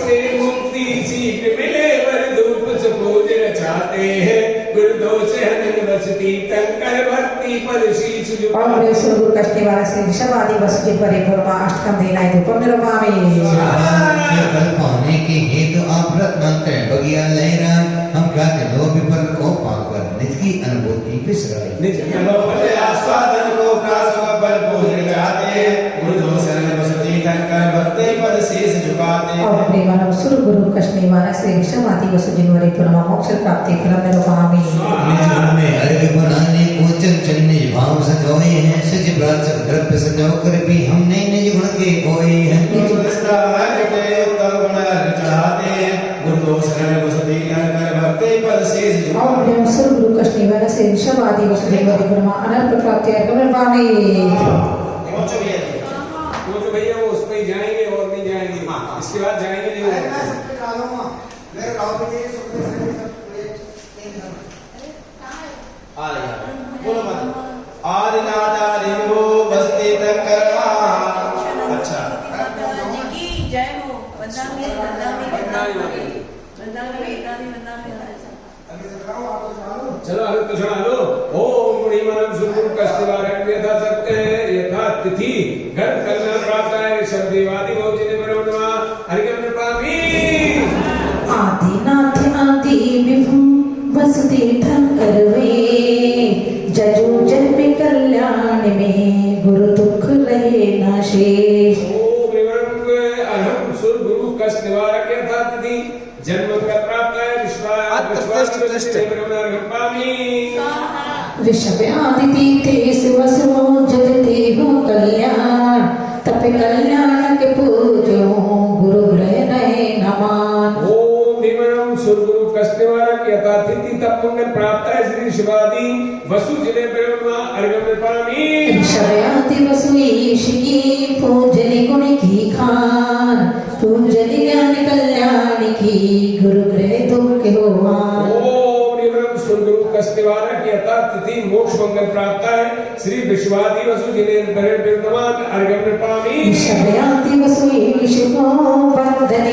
S4: से मुक्ति सीख मिले वर धूप से पूज रचाते हैं, गुरुदोष हनन वसती तंकर भक्ति पर शीश
S2: और प्रिय सुर गुरु कष्ट निवारण से ऋषभ आदि वसु जिनवरे ब्रह्मा अष्टकम देनाय धूपम निरूपामी।
S1: कल पाने के हेतु आप रत्नांतर बगिया लहरा, हम जाते लोभ पर को पाकर निज की अनुभूति बिसराई।
S4: निज
S5: आस्वादन को प्रासंग बल पूज जाते, गुरुदोष हनन वसती तंकर भक्ति पर शीश झुका पाते
S2: और
S5: हैं।
S2: प्रेमानम सुर गुरु कष्ट निवारण श्री विषमाति वसु जिनवरे पुरमा मोक्ष प्राप्ति फलम निरूपणामि।
S1: निज मन में अर्घ बनाने को चंचल निज भाव सजोए हैं, सज प्राचक द्रव्य सजो कर भी हमने निज गुण के कोए हैं।
S5: गुरु दृष्टा है के उत्तम गुण चढ़ाते हैं, गुरु दोष शरण वसुधि कर भक्ति पद शेष
S2: और
S5: झुकाते हैं।
S2: प्रेम सुर गुरु कष्ट निवारण श्री विषमाति वसु जिनवरे पुरमा अनर्थ प्राप्ति फलम निरूपणामि।
S5: पहुंचो भैया जी।
S4: वो जो भैया वो उस पे ही जाएंगे और नहीं जाएंगे, इसके बाद जाएंगे नहीं वो।
S5: आ रही है, बोलो मत। आदिनाथ आदिगो बसते तकरमा। अच्छा
S6: की जय हो। वंदना
S4: चलो अभी तो चढ़ा लो। ओम मुनिमनम सुरगुरु कष्टवारक यथा सत्य यथा तिथि घर कल्याण प्राप्त है ऋषभ देवादि बहुजने मनोन्वा हरिकम नृपामि।
S2: आदिनाथ आदि विभु वसुतीर्थंकर वे, जजु जन्म कल्याण में गुरु दुख लहे न शेष।
S4: ओम एवं अहम सुरगुरु कष्टवारक यथा तिथि जन्म का प्राप्त है
S2: ऋषभ आदि तीर्थ वसुओ जगते हो कल्याण, तप कल्याण के पूजो गुरु ग्रह नए नमान।
S4: ओम भीमनम सुरगुरु कष्टवारक यथा तिथि तप पुण्य प्राप्त है श्री शिवादि वसु जिले प्रेरणा अर्घम नृपामि।
S2: ऋषभ आदि वसु ईश की पूजन गुण की खान, पूजन ज्ञान कल्याण की गुरु ग्रह दुख हो मान।
S4: ओम निवृत्त सुरगुरु कष्टवारक यथा तिथि मोक्ष मंगल प्राप्त है श्री विश्वादि वसु जिने विद्यमान अर्घम नृपामि।
S2: ऋषभ आदि वसु